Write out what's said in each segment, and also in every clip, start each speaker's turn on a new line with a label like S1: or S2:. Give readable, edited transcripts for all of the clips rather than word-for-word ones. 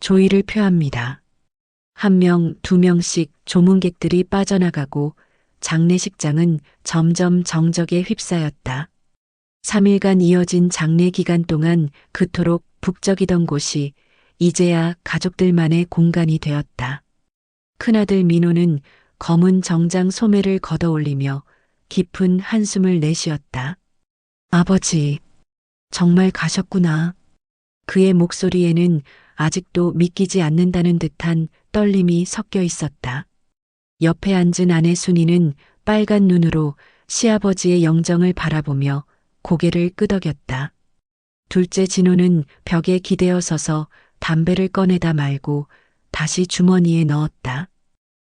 S1: 조의를 표합니다. 한 명, 두 명씩 조문객들이 빠져나가고 장례식장은 점점 정적에 휩싸였다. 3일간 이어진 장례 기간 동안 그토록 북적이던 곳이 이제야 가족들만의 공간이 되었다. 큰아들 민호는 검은 정장 소매를 걷어올리며 깊은 한숨을 내쉬었다. 아버지, 정말 가셨구나. 그의 목소리에는 아직도 믿기지 않는다는 듯한 떨림이 섞여 있었다. 옆에 앉은 아내 순이는 빨간 눈으로 시아버지의 영정을 바라보며 고개를 끄덕였다. 둘째 진호는 벽에 기대어 서서 담배를 꺼내다 말고 다시 주머니에 넣었다.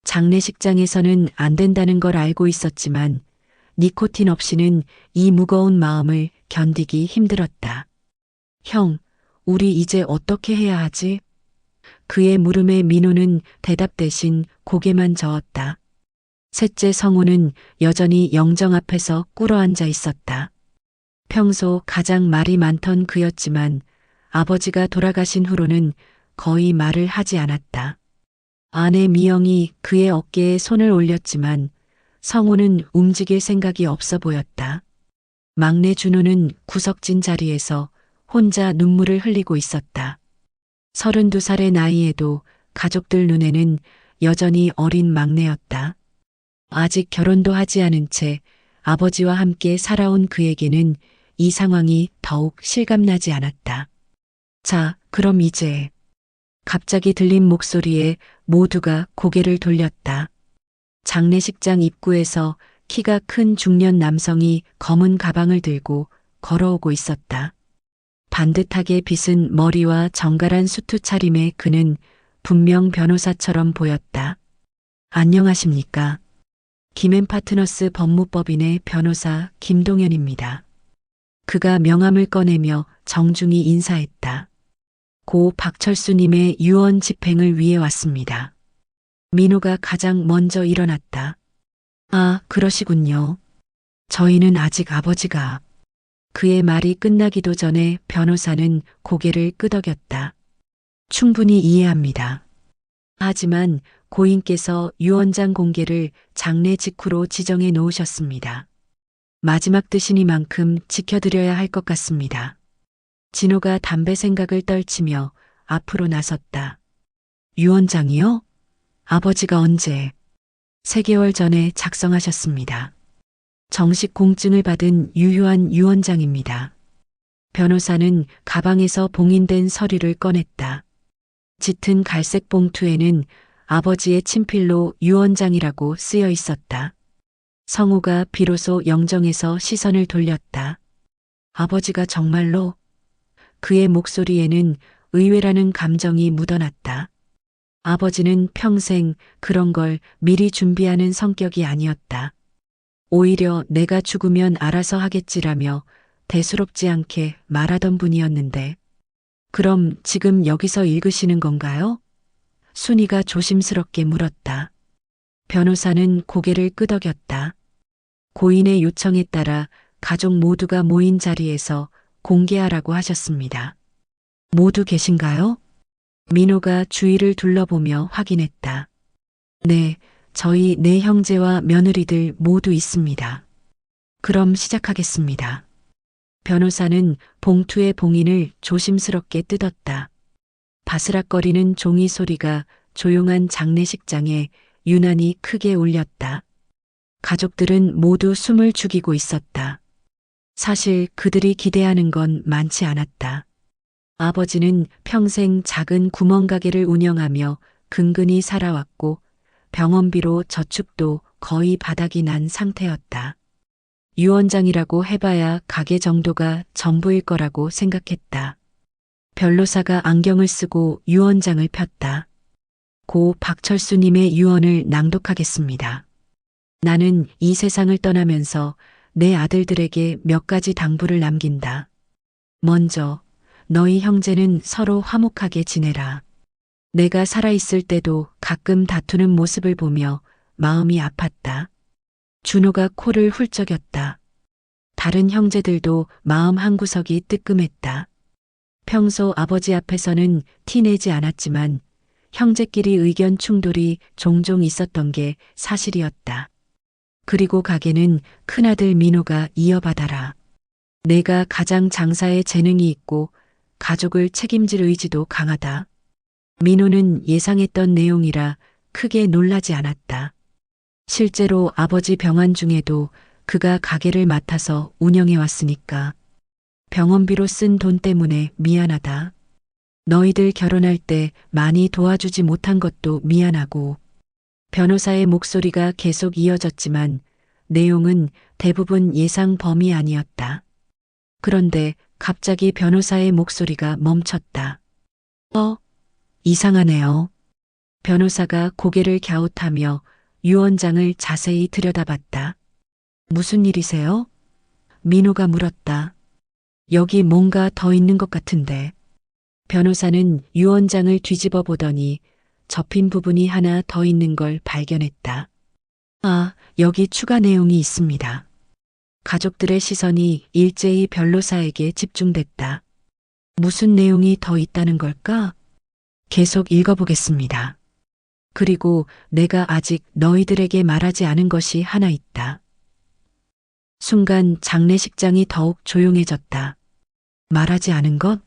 S1: 장례식장에서는 안 된다는 걸 알고 있었지만 니코틴 없이는 이 무거운 마음을 견디기 힘들었다. 형, 우리 이제 어떻게 해야 하지? 그의 물음에 민호는 대답 대신 고개만 저었다. 셋째 성우는 여전히 영정 앞에서 꿇어앉아 있었다. 평소 가장 말이 많던 그였지만 아버지가 돌아가신 후로는 거의 말을 하지 않았다. 아내 미영이 그의 어깨에 손을 올렸지만 성우는 움직일 생각이 없어 보였다. 막내 준호는 구석진 자리에서 혼자 눈물을 흘리고 있었다. 32살의 나이에도 가족들 눈에는 여전히 어린 막내였다. 아직 결혼도 하지 않은 채 아버지와 함께 살아온 그에게는 이 상황이 더욱 실감나지 않았다. 자, 그럼 이제. 갑자기 들린 목소리에 모두가 고개를 돌렸다. 장례식장 입구에서 키가 큰 중년 남성이 검은 가방을 들고 걸어오고 있었다. 반듯하게 빗은 머리와 정갈한 수트 차림의 그는 분명 변호사처럼 보였다. 안녕하십니까. 김앤파트너스 법무법인의 변호사 김동현입니다. 그가 명함을 꺼내며 정중히 인사했다. 고 박철수님의 유언 집행을 위해 왔습니다. 민호가 가장 먼저 일어났다. 아, 그러시군요. 저희는 아직 아버지가. 그의 말이 끝나기도 전에 변호사는 고개를 끄덕였다. 충분히 이해합니다. 하지만 고인께서 유언장 공개를 장례 직후로 지정해 놓으셨습니다. 마지막 뜻이니만큼 지켜드려야 할 것 같습니다. 진호가 담배 생각을 떨치며 앞으로 나섰다. 유언장이요? 아버지가 언제? 3개월 전에 작성하셨습니다. 정식 공증을 받은 유효한 유언장입니다. 변호사는 가방에서 봉인된 서류를 꺼냈다. 짙은 갈색 봉투에는 아버지의 친필로 유언장이라고 쓰여 있었다. 성우가 비로소 영정에서 시선을 돌렸다. 아버지가 정말로? 그의 목소리에는 의외라는 감정이 묻어났다. 아버지는 평생 그런 걸 미리 준비하는 성격이 아니었다. 오히려 내가 죽으면 알아서 하겠지라며 대수롭지 않게 말하던 분이었는데, 그럼 지금 여기서 읽으시는 건가요? 순이가 조심스럽게 물었다. 변호사는 고개를 끄덕였다. 고인의 요청에 따라 가족 모두가 모인 자리에서 공개하라고 하셨습니다. 모두 계신가요? 민호가 주위를 둘러보며 확인했다. 네, 저희 네 형제와 며느리들 모두 있습니다. 그럼 시작하겠습니다. 변호사는 봉투의 봉인을 조심스럽게 뜯었다. 바스락거리는 종이 소리가 조용한 장례식장에 유난히 크게 울렸다. 가족들은 모두 숨을 죽이고 있었다. 사실 그들이 기대하는 건 많지 않았다. 아버지는 평생 작은 구멍가게를 운영하며 근근히 살아왔고 병원비로 저축도 거의 바닥이 난 상태였다. 유언장이라고 해봐야 가게 정도가 전부일 거라고 생각했다. 변호사가 안경을 쓰고 유언장을 폈다. 고 박철수님의 유언을 낭독하겠습니다. 나는 이 세상을 떠나면서 내 아들들에게 몇 가지 당부를 남긴다. 먼저, 너희 형제는 서로 화목하게 지내라. 내가 살아있을 때도 가끔 다투는 모습을 보며 마음이 아팠다. 준호가 코를 훌쩍였다. 다른 형제들도 마음 한구석이 뜨끔했다. 평소 아버지 앞에서는 티내지 않았지만 형제끼리 의견 충돌이 종종 있었던 게 사실이었다. 그리고 가게는 큰아들 민호가 이어받아라. 내가 가장 장사에 재능이 있고 가족을 책임질 의지도 강하다. 민호는 예상했던 내용이라 크게 놀라지 않았다. 실제로 아버지 병환 중에도 그가 가게를 맡아서 운영해 왔으니까 병원비로 쓴 돈 때문에 미안하다. 너희들 결혼할 때 많이 도와주지 못한 것도 미안하고. 변호사의 목소리가 계속 이어졌지만 내용은 대부분 예상 범위 아니었다. 그런데 갑자기 변호사의 목소리가 멈췄다. 이상하네요. 변호사가 고개를 갸웃하며 유 원장을 자세히 들여다봤다. 무슨 일이세요? 민호가 물었다. 여기 뭔가 더 있는 것 같은데. 변호사는 유 원장을 뒤집어 보더니 접힌 부분이 하나 더 있는 걸 발견했다. 아, 여기 추가 내용이 있습니다. 가족들의 시선이 일제히 변호사에게 집중됐다. 무슨 내용이 더 있다는 걸까? 계속 읽어보겠습니다. 그리고 내가 아직 너희들에게 말하지 않은 것이 하나 있다. 순간 장례식장이 더욱 조용해졌다. 말하지 않은 것?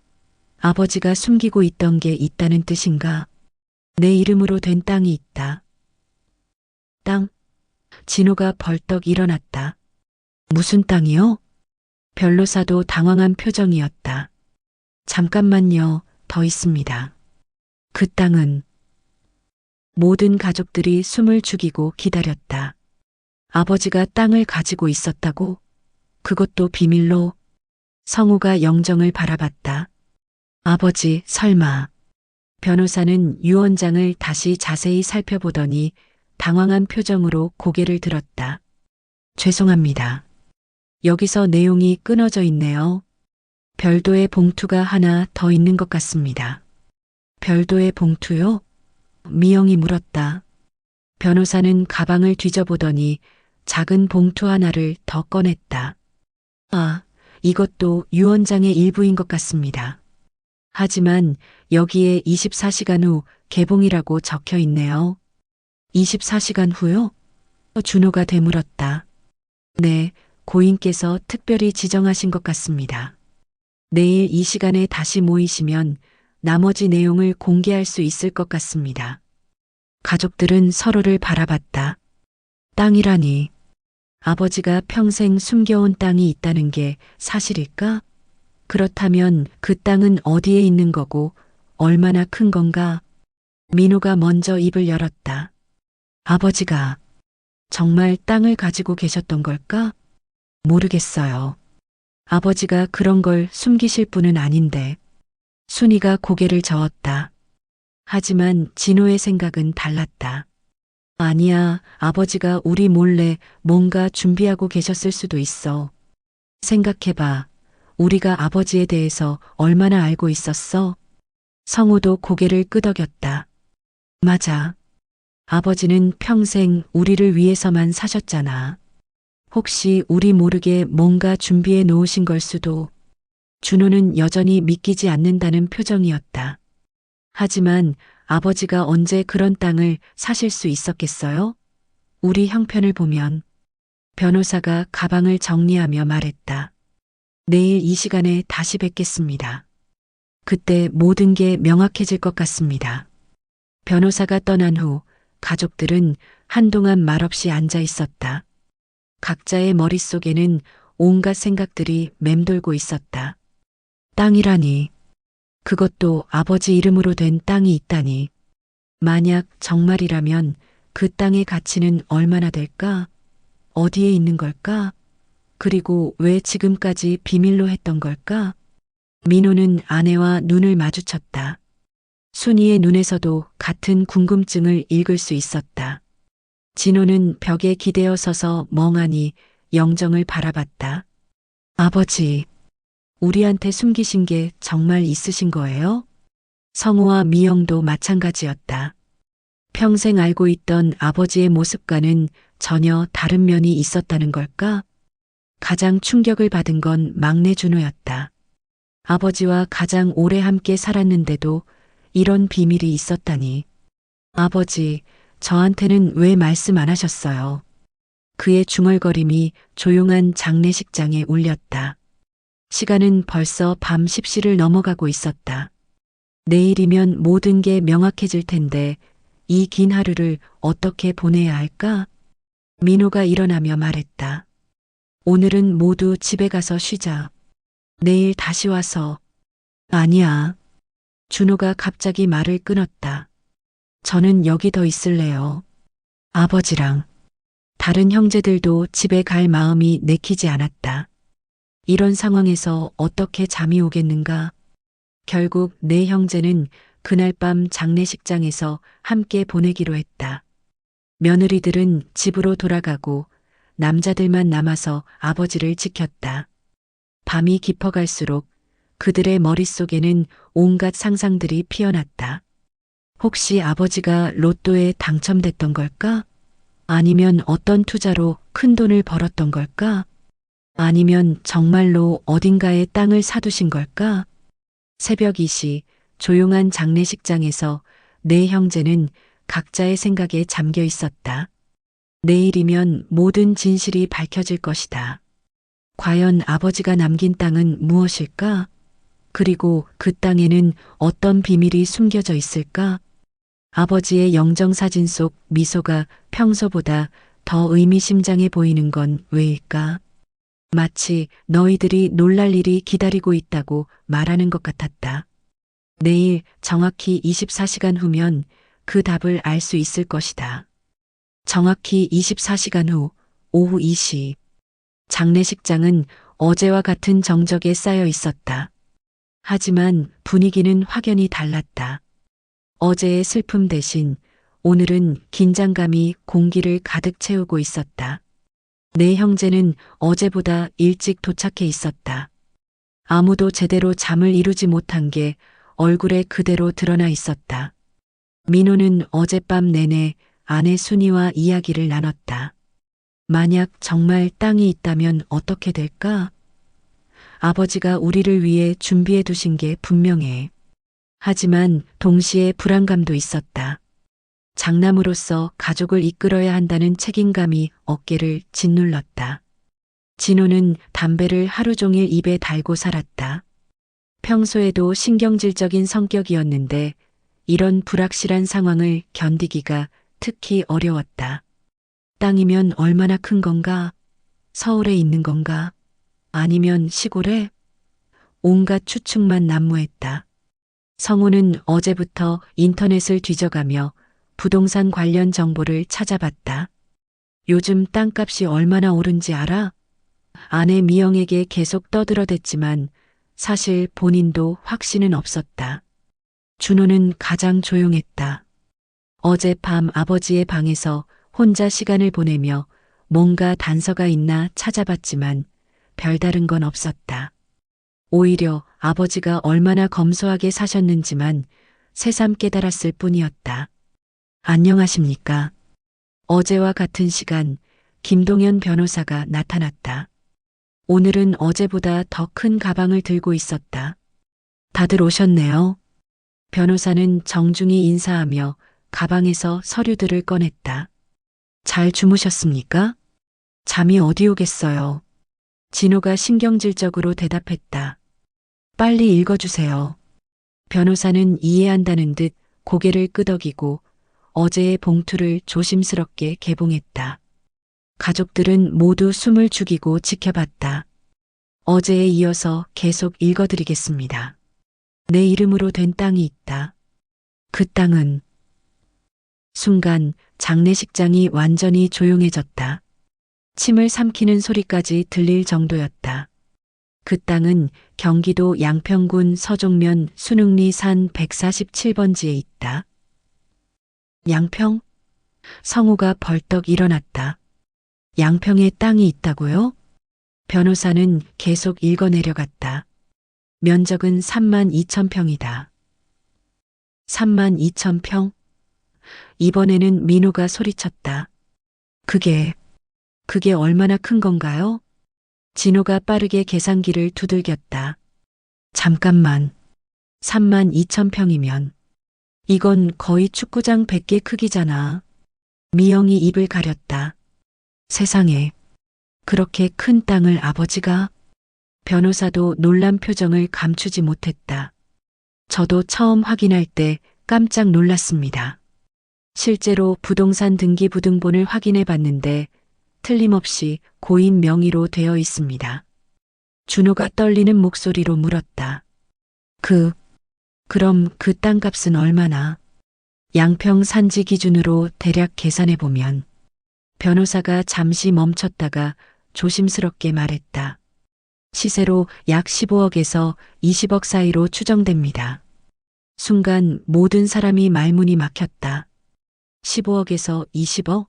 S1: 아버지가 숨기고 있던 게 있다는 뜻인가? 내 이름으로 된 땅이 있다. 땅? 진호가 벌떡 일어났다. 무슨 땅이요? 변호사도 당황한 표정이었다. 잠깐만요, 더 있습니다. 그 땅은 모든 가족들이 숨을 죽이고 기다렸다. 아버지가 땅을 가지고 있었다고? 그것도 비밀로? 성우가 영정을 바라봤다. 아버지, 설마. 변호사는 유 원장을 다시 자세히 살펴보더니 당황한 표정으로 고개를 들었다. 죄송합니다. 여기서 내용이 끊어져 있네요. 별도의 봉투가 하나 더 있는 것 같습니다. 별도의 봉투요? 미영이 물었다. 변호사는 가방을 뒤져보더니 작은 봉투 하나를 더 꺼냈다. 아, 이것도 유 원장의 일부인 것 같습니다. 하지만 여기에 24시간 후 개봉이라고 적혀 있네요. 24시간 후요? 준호가 되물었다. 네, 고인께서 특별히 지정하신 것 같습니다. 내일 이 시간에 다시 모이시면 나머지 내용을 공개할 수 있을 것 같습니다. 가족들은 서로를 바라봤다. 땅이라니. 아버지가 평생 숨겨온 땅이 있다는 게 사실일까? 그렇다면 그 땅은 어디에 있는 거고 얼마나 큰 건가? 민호가 먼저 입을 열었다. 아버지가 정말 땅을 가지고 계셨던 걸까? 모르겠어요. 아버지가 그런 걸 숨기실 분은 아닌데. 순이가 고개를 저었다. 하지만 진호의 생각은 달랐다. 아니야, 아버지가 우리 몰래 뭔가 준비하고 계셨을 수도 있어. 생각해봐. 우리가 아버지에 대해서 얼마나 알고 있었어? 성우도 고개를 끄덕였다. 맞아. 아버지는 평생 우리를 위해서만 사셨잖아. 혹시 우리 모르게 뭔가 준비해 놓으신 걸 수도. 준호는 여전히 믿기지 않는다는 표정이었다. 하지만 아버지가 언제 그런 땅을 사실 수 있었겠어요? 우리 형편을 보면. 변호사가 가방을 정리하며 말했다. 내일 이 시간에 다시 뵙겠습니다. 그때 모든 게 명확해질 것 같습니다. 변호사가 떠난 후 가족들은 한동안 말없이 앉아 있었다. 각자의 머릿속에는 온갖 생각들이 맴돌고 있었다. 땅이라니. 그것도 아버지 이름으로 된 땅이 있다니. 만약 정말이라면 그 땅의 가치는 얼마나 될까? 어디에 있는 걸까? 그리고 왜 지금까지 비밀로 했던 걸까? 민호는 아내와 눈을 마주쳤다. 순이의 눈에서도 같은 궁금증을 읽을 수 있었다. 진호는 벽에 기대어 서서 멍하니 영정을 바라봤다. 아버지, 우리한테 숨기신 게 정말 있으신 거예요? 성우와 미영도 마찬가지였다. 평생 알고 있던 아버지의 모습과는 전혀 다른 면이 있었다는 걸까? 가장 충격을 받은 건 막내 준호였다. 아버지와 가장 오래 함께 살았는데도 이런 비밀이 있었다니. 아버지, 저한테는 왜 말씀 안 하셨어요? 그의 중얼거림이 조용한 장례식장에 울렸다. 시간은 벌써 밤 10시를 넘어가고 있었다. 내일이면 모든 게 명확해질 텐데 이 긴 하루를 어떻게 보내야 할까? 민호가 일어나며 말했다. 오늘은 모두 집에 가서 쉬자. 내일 다시 와서. 아니야. 준호가 갑자기 말을 끊었다. 저는 여기 더 있을래요. 아버지랑. 다른 형제들도 집에 갈 마음이 내키지 않았다. 이런 상황에서 어떻게 잠이 오겠는가? 결국 네 형제는 그날 밤 장례식장에서 함께 보내기로 했다. 며느리들은 집으로 돌아가고 남자들만 남아서 아버지를 지켰다. 밤이 깊어갈수록 그들의 머릿속에는 온갖 상상들이 피어났다. 혹시 아버지가 로또에 당첨됐던 걸까? 아니면 어떤 투자로 큰 돈을 벌었던 걸까? 아니면 정말로 어딘가에 땅을 사두신 걸까? 새벽 2시 조용한 장례식장에서 네 형제는 각자의 생각에 잠겨 있었다. 내일이면 모든 진실이 밝혀질 것이다. 과연 아버지가 남긴 땅은 무엇일까? 그리고 그 땅에는 어떤 비밀이 숨겨져 있을까? 아버지의 영정사진 속 미소가 평소보다 더 의미심장해 보이는 건 왜일까? 마치 너희들이 놀랄 일이 기다리고 있다고 말하는 것 같았다. 내일 정확히 24시간 후면 그 답을 알 수 있을 것이다. 정확히 24시간 후 오후 2시. 장례식장은 어제와 같은 정적에 쌓여 있었다. 하지만 분위기는 확연히 달랐다. 어제의 슬픔 대신 오늘은 긴장감이 공기를 가득 채우고 있었다. 네 형제는 어제보다 일찍 도착해 있었다. 아무도 제대로 잠을 이루지 못한 게 얼굴에 그대로 드러나 있었다. 민호는 어젯밤 내내 아내 순이와 이야기를 나눴다. 만약 정말 땅이 있다면 어떻게 될까? 아버지가 우리를 위해 준비해 두신 게 분명해. 하지만 동시에 불안감도 있었다. 장남으로서 가족을 이끌어야 한다는 책임감이 어깨를 짓눌렀다. 진호는 담배를 하루 종일 입에 달고 살았다. 평소에도 신경질적인 성격이었는데 이런 불확실한 상황을 견디기가 특히 어려웠다. 땅이면 얼마나 큰 건가? 서울에 있는 건가? 아니면 시골에? 온갖 추측만 난무했다. 성우는 어제부터 인터넷을 뒤져가며 부동산 관련 정보를 찾아봤다. 요즘 땅값이 얼마나 오른지 알아? 아내 미영에게 계속 떠들어댔지만 사실 본인도 확신은 없었다. 준호는 가장 조용했다. 어젯밤 아버지의 방에서 혼자 시간을 보내며 뭔가 단서가 있나 찾아봤지만 별다른 건 없었다. 오히려 아버지가 얼마나 검소하게 사셨는지만 새삼 깨달았을 뿐이었다. 안녕하십니까? 어제와 같은 시간 김동현 변호사가 나타났다. 오늘은 어제보다 더 큰 가방을 들고 있었다. 다들 오셨네요. 변호사는 정중히 인사하며 가방에서 서류들을 꺼냈다. 잘 주무셨습니까? 잠이 어디 오겠어요. 진호가 신경질적으로 대답했다. 빨리 읽어주세요. 변호사는 이해한다는 듯 고개를 끄덕이고 어제의 봉투를 조심스럽게 개봉했다. 가족들은 모두 숨을 죽이고 지켜봤다. 어제에 이어서 계속 읽어드리겠습니다. 내 이름으로 된 땅이 있다. 그 땅은 순간 장례식장이 완전히 조용해졌다. 침을 삼키는 소리까지 들릴 정도였다. 그 땅은 경기도 양평군 서종면 순흥리 산 147번지에 있다. 양평? 성우가 벌떡 일어났다. 양평에 땅이 있다고요? 변호사는 계속 읽어내려갔다. 면적은 32,000평이다. 32,000평? 이번에는 민호가 소리쳤다. 그게 얼마나 큰 건가요? 진호가 빠르게 계산기를 두들겼다. 잠깐만. 32,000평이면. 이건 거의 축구장 100개 크기잖아. 미영이 입을 가렸다. 세상에. 그렇게 큰 땅을 아버지가? 변호사도 놀란 표정을 감추지 못했다. 저도 처음 확인할 때 깜짝 놀랐습니다. 실제로 부동산 등기부등본을 확인해 봤는데 틀림없이 고인 명의로 되어 있습니다. 준호가 떨리는 목소리로 물었다. 그럼 그 땅값은 얼마나? 양평 산지 기준으로 대략 계산해 보면. 변호사가 잠시 멈췄다가 조심스럽게 말했다. 시세로 약 15억에서 20억 사이로 추정됩니다. 순간 모든 사람이 말문이 막혔다. 15억에서 20억?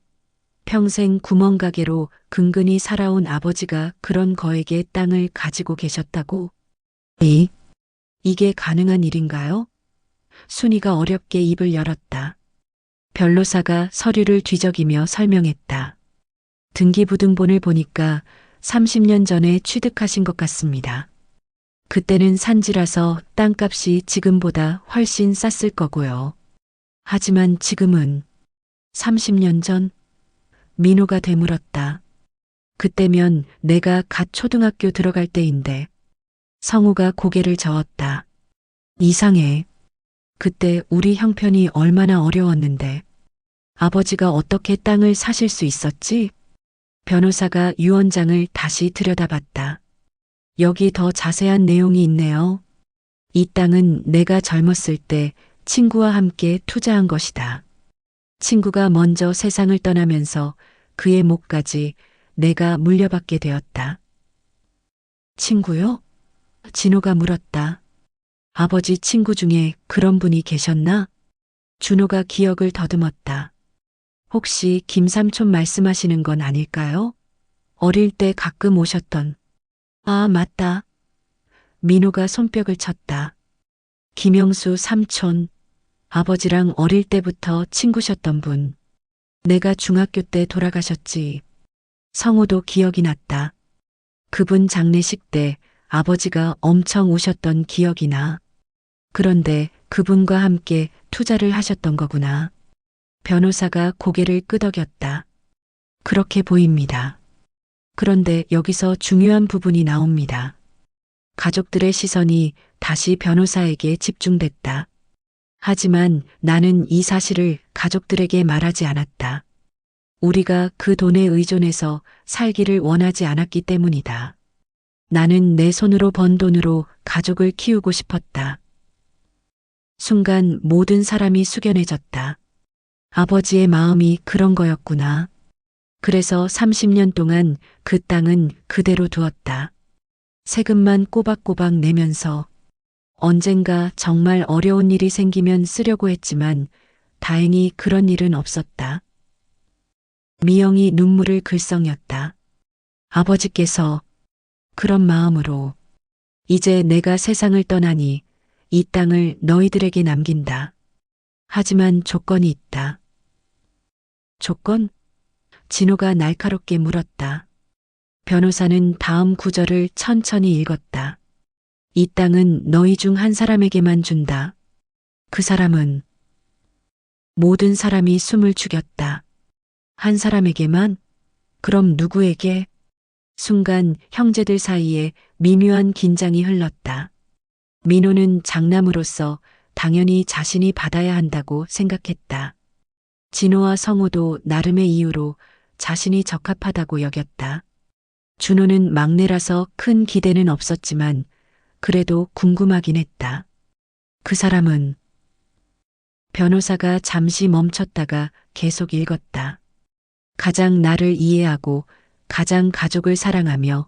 S1: 평생 구멍가게로 근근히 살아온 아버지가 그런 거액의 땅을 가지고 계셨다고? 이게 가능한 일인가요? 순이가 어렵게 입을 열었다. 변호사가 서류를 뒤적이며 설명했다. 등기부등본을 보니까 30년 전에 취득하신 것 같습니다. 그때는 산지라서 땅값이 지금보다 훨씬 쌌을 거고요. 하지만 지금은 30년 전? 민호가 되물었다. 그때면 내가 갓 초등학교 들어갈 때인데. 성우가 고개를 저었다. 이상해. 그때 우리 형편이 얼마나 어려웠는데. 아버지가 어떻게 땅을 사실 수 있었지? 변호사가 유언장을 다시 들여다봤다. 여기 더 자세한 내용이 있네요. 이 땅은 내가 젊었을 때 친구와 함께 투자한 것이다. 친구가 먼저 세상을 떠나면서 그의 몫까지 내가 물려받게 되었다. 친구요? 진호가 물었다. 아버지 친구 중에 그런 분이 계셨나? 준호가 기억을 더듬었다. 혹시 김삼촌 말씀하시는 건 아닐까요? 어릴 때 가끔 오셨던. 아, 맞다. 민호가 손뼉을 쳤다. 김영수 삼촌. 아버지랑 어릴 때부터 친구셨던 분. 내가 중학교 때 돌아가셨지. 성우도 기억이 났다. 그분 장례식 때 아버지가 엄청 우셨던 기억이 나. 그런데 그분과 함께 투자를 하셨던 거구나. 변호사가 고개를 끄덕였다. 그렇게 보입니다. 그런데 여기서 중요한 부분이 나옵니다. 가족들의 시선이 다시 변호사에게 집중됐다. 하지만 나는 이 사실을 가족들에게 말하지 않았다. 우리가 그 돈에 의존해서 살기를 원하지 않았기 때문이다. 나는 내 손으로 번 돈으로 가족을 키우고 싶었다. 순간 모든 사람이 숙연해졌다. 아버지의 마음이 그런 거였구나. 그래서 30년 동안 그 땅은 그대로 두었다. 세금만 꼬박꼬박 내면서 언젠가 정말 어려운 일이 생기면 쓰려고 했지만 다행히 그런 일은 없었다. 미영이 눈물을 글썽였다. 아버지께서 그런 마음으로 이제 내가 세상을 떠나니 이 땅을 너희들에게 남긴다. 하지만 조건이 있다. 조건? 진호가 날카롭게 물었다. 변호사는 다음 구절을 천천히 읽었다. 이 땅은 너희 중 한 사람에게만 준다. 그 사람은 모든 사람이 숨을 죽였다. 한 사람에게만? 그럼 누구에게? 순간 형제들 사이에 미묘한 긴장이 흘렀다. 민호는 장남으로서 당연히 자신이 받아야 한다고 생각했다. 진호와 성우도 나름의 이유로 자신이 적합하다고 여겼다. 준호는 막내라서 큰 기대는 없었지만 그래도 궁금하긴 했다. 그 사람은 변호사가 잠시 멈췄다가 계속 읽었다. 가장 나를 이해하고 가장 가족을 사랑하며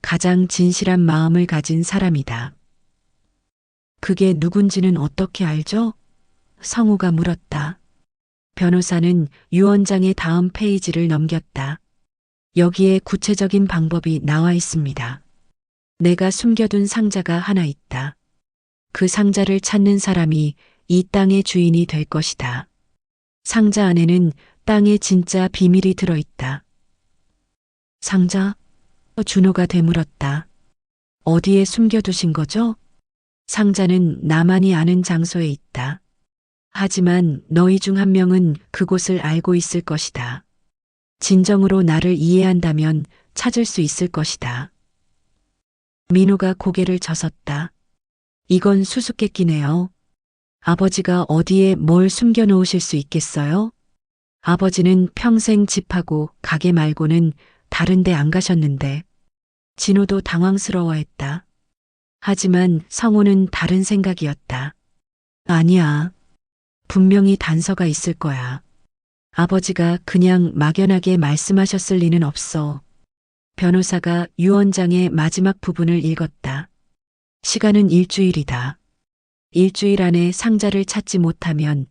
S1: 가장 진실한 마음을 가진 사람이다. 그게 누군지는 어떻게 알죠? 성우가 물었다. 변호사는 유언장의 다음 페이지를 넘겼다. 여기에 구체적인 방법이 나와 있습니다. 내가 숨겨둔 상자가 하나 있다. 그 상자를 찾는 사람이 이 땅의 주인이 될 것이다. 상자 안에는 땅의 진짜 비밀이 들어있다. 상자? 준호가 되물었다. 어디에 숨겨두신 거죠? 상자는 나만이 아는 장소에 있다. 하지만 너희 중 한 명은 그곳을 알고 있을 것이다. 진정으로 나를 이해한다면 찾을 수 있을 것이다. 민호가 고개를 저었다. 이건 수수께끼네요. 아버지가 어디에 뭘 숨겨 놓으실 수 있겠어요? 아버지는 평생 집하고 가게 말고는 다른 데 안 가셨는데. 진호도 당황스러워했다. 하지만 성호는 다른 생각이었다. 아니야. 분명히 단서가 있을 거야. 아버지가 그냥 막연하게 말씀하셨을 리는 없어. 변호사가 유 원장의 마지막 부분을 읽었다. 시간은 일주일이다. 일주일 안에 상자를 찾지 못하면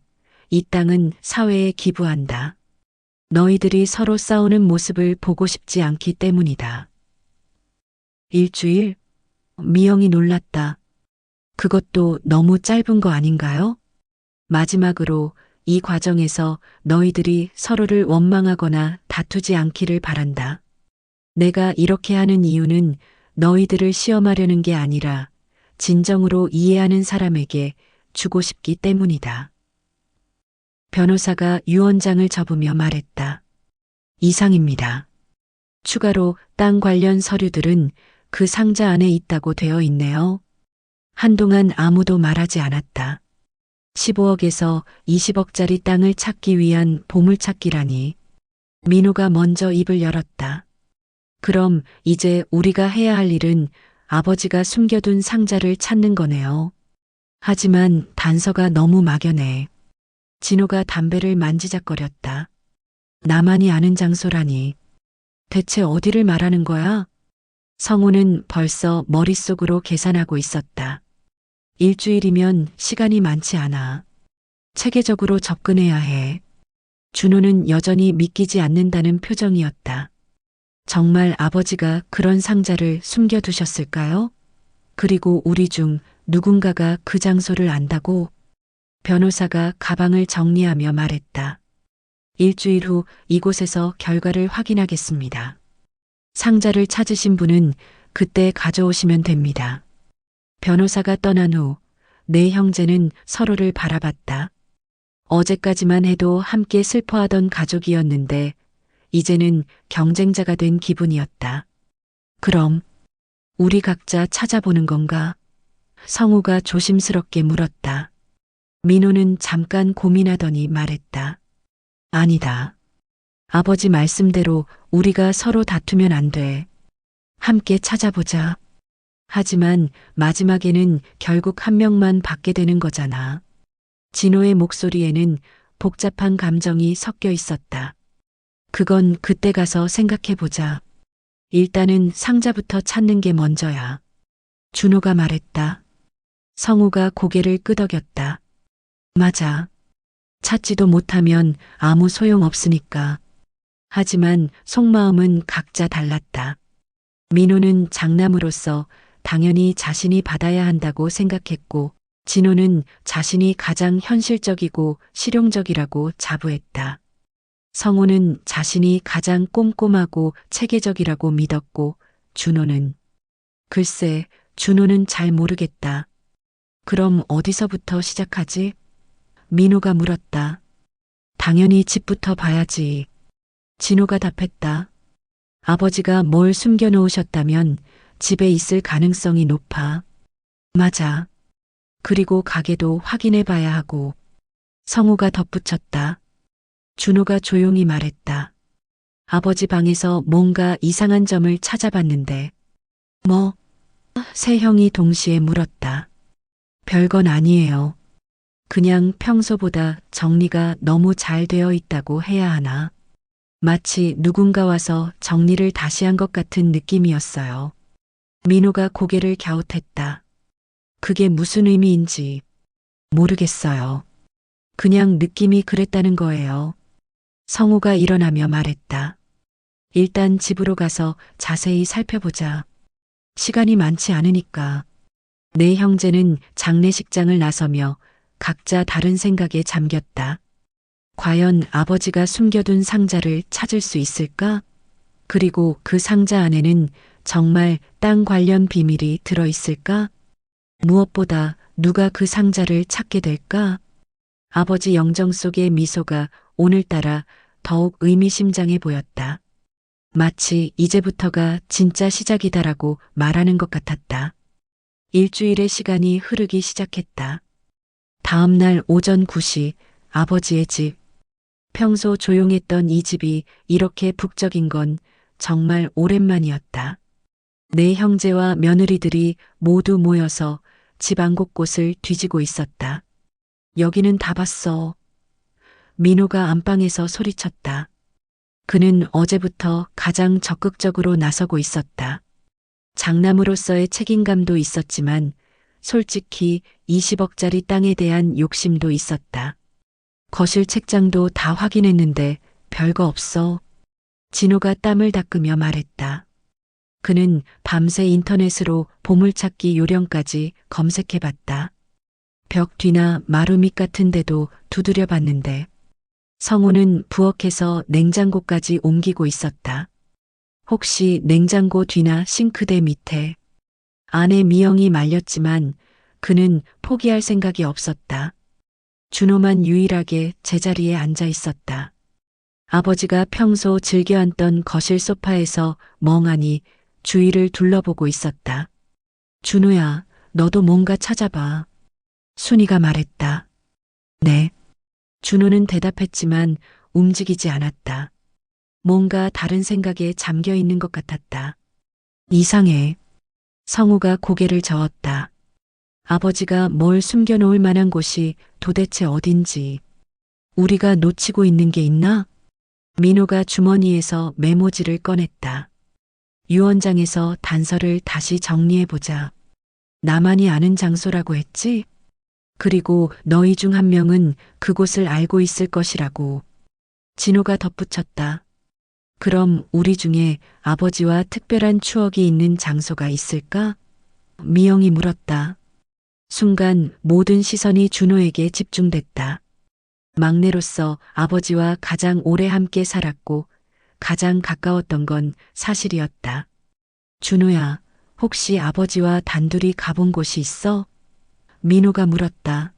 S1: 이 땅은 사회에 기부한다. 너희들이 서로 싸우는 모습을 보고 싶지 않기 때문이다. 일주일? 미영이 놀랐다. 그것도 너무 짧은 거 아닌가요? 마지막으로 이 과정에서 너희들이 서로를 원망하거나 다투지 않기를 바란다. 내가 이렇게 하는 이유는 너희들을 시험하려는 게 아니라 진정으로 이해하는 사람에게 주고 싶기 때문이다. 변호사가 유 원장을 접으며 말했다. 이상입니다. 추가로 땅 관련 서류들은 그 상자 안에 있다고 되어 있네요. 한동안 아무도 말하지 않았다. 15억에서 20억짜리 땅을 찾기 위한 보물찾기라니. 민호가 먼저 입을 열었다. 그럼 이제 우리가 해야 할 일은 아버지가 숨겨둔 상자를 찾는 거네요. 하지만 단서가 너무 막연해. 진호가 담배를 만지작거렸다. 나만이 아는 장소라니. 대체 어디를 말하는 거야? 성우는 벌써 머릿속으로 계산하고 있었다. 일주일이면 시간이 많지 않아. 체계적으로 접근해야 해. 준호는 여전히 믿기지 않는다는 표정이었다. 정말 아버지가 그런 상자를 숨겨두셨을까요? 그리고 우리 중 누군가가 그 장소를 안다고? 변호사가 가방을 정리하며 말했다. 일주일 후 이곳에서 결과를 확인하겠습니다. 상자를 찾으신 분은 그때 가져오시면 됩니다. 변호사가 떠난 후 네 형제는 서로를 바라봤다. 어제까지만 해도 함께 슬퍼하던 가족이었는데 이제는 경쟁자가 된 기분이었다. 그럼 우리 각자 찾아보는 건가? 성우가 조심스럽게 물었다. 민호는 잠깐 고민하더니 말했다. 아니다. 아버지 말씀대로 우리가 서로 다투면 안 돼. 함께 찾아보자. 하지만 마지막에는 결국 한 명만 받게 되는 거잖아. 진호의 목소리에는 복잡한 감정이 섞여 있었다. 그건 그때 가서 생각해보자. 일단은 상자부터 찾는 게 먼저야. 준호가 말했다. 성우가 고개를 끄덕였다. 맞아. 찾지도 못하면 아무 소용 없으니까. 하지만 속마음은 각자 달랐다. 민호는 장남으로서 당연히 자신이 받아야 한다고 생각했고, 진호는 자신이 가장 현실적이고 실용적이라고 자부했다. 성우는 자신이 가장 꼼꼼하고 체계적이라고 믿었고, 준호는 글쎄, 준호는 잘 모르겠다. 그럼 어디서부터 시작하지? 민호가 물었다. 당연히 집부터 봐야지. 진호가 답했다. 아버지가 뭘 숨겨놓으셨다면 집에 있을 가능성이 높아. 맞아. 그리고 가게도 확인해 봐야 하고. 성우가 덧붙였다. 준호가 조용히 말했다. 아버지 방에서 뭔가 이상한 점을 찾아봤는데. 뭐? 세 형이 동시에 물었다. 별건 아니에요. 그냥 평소보다 정리가 너무 잘 되어 있다고 해야 하나. 마치 누군가 와서 정리를 다시 한 것 같은 느낌이었어요. 민호가 고개를 갸웃했다. 그게 무슨 의미인지 모르겠어요. 그냥 느낌이 그랬다는 거예요. 성우가 일어나며 말했다. 일단 집으로 가서 자세히 살펴보자. 시간이 많지 않으니까. 네 형제는 장례식장을 나서며 각자 다른 생각에 잠겼다. 과연 아버지가 숨겨둔 상자를 찾을 수 있을까? 그리고 그 상자 안에는 정말 땅 관련 비밀이 들어있을까? 무엇보다 누가 그 상자를 찾게 될까? 아버지 영정 속의 미소가 오늘따라 더욱 의미심장해 보였다. 마치 이제부터가 진짜 시작이다라고 말하는 것 같았다. 일주일의 시간이 흐르기 시작했다. 다음 날 오전 9시 아버지의 집. 평소 조용했던 이 집이 이렇게 북적인 건 정말 오랜만이었다. 내 형제와 며느리들이 모두 모여서 집안 곳곳을 뒤지고 있었다. 여기는 다 봤어. 민호가 안방에서 소리쳤다. 그는 어제부터 가장 적극적으로 나서고 있었다. 장남으로서의 책임감도 있었지만 솔직히 20억짜리 땅에 대한 욕심도 있었다. 거실 책장도 다 확인했는데 별거 없어. 진호가 땀을 닦으며 말했다. 그는 밤새 인터넷으로 보물찾기 요령까지 검색해봤다. 벽 뒤나 마루 밑 같은 데도 두드려봤는데 성우는 부엌에서 냉장고까지 옮기고 있었다. 혹시 냉장고 뒤나 싱크대 밑에. 안에 미영이 말렸지만 그는 포기할 생각이 없었다. 준호만 유일하게 제자리에 앉아 있었다. 아버지가 평소 즐겨 앉던 거실 소파에서 멍하니 주위를 둘러보고 있었다. 준호야, 너도 뭔가 찾아봐. 순이가 말했다. 네. 준호는 대답했지만 움직이지 않았다. 뭔가 다른 생각에 잠겨 있는 것 같았다. 이상해. 성우가 고개를 저었다. 아버지가 뭘 숨겨놓을 만한 곳이 도대체 어딘지. 우리가 놓치고 있는 게 있나? 민호가 주머니에서 메모지를 꺼냈다. 유언장에서 단서를 다시 정리해보자. 나만이 아는 장소라고 했지? 그리고 너희 중 한 명은 그곳을 알고 있을 것이라고. 진호가 덧붙였다. 그럼 우리 중에 아버지와 특별한 추억이 있는 장소가 있을까? 미영이 물었다. 순간 모든 시선이 준호에게 집중됐다. 막내로서 아버지와 가장 오래 함께 살았고 가장 가까웠던 건 사실이었다. 준호야, 혹시 아버지와 단둘이 가본 곳이 있어? 민호가 물었다.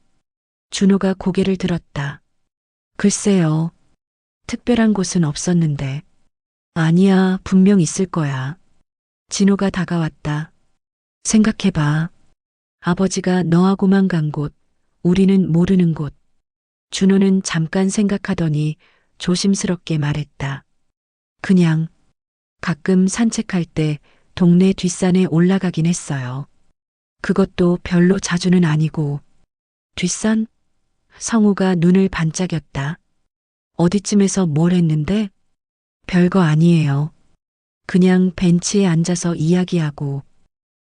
S1: 준호가 고개를 들었다. 글쎄요. 특별한 곳은 없었는데. 아니야, 분명 있을 거야. 진호가 다가왔다. 생각해봐. 아버지가 너하고만 간 곳, 우리는 모르는 곳. 준호는 잠깐 생각하더니 조심스럽게 말했다. 그냥 가끔 산책할 때 동네 뒷산에 올라가긴 했어요. 그것도 별로 자주는 아니고. 뒷산? 성우가 눈을 반짝였다. 어디쯤에서 뭘 했는데? 별거 아니에요. 그냥 벤치에 앉아서 이야기하고.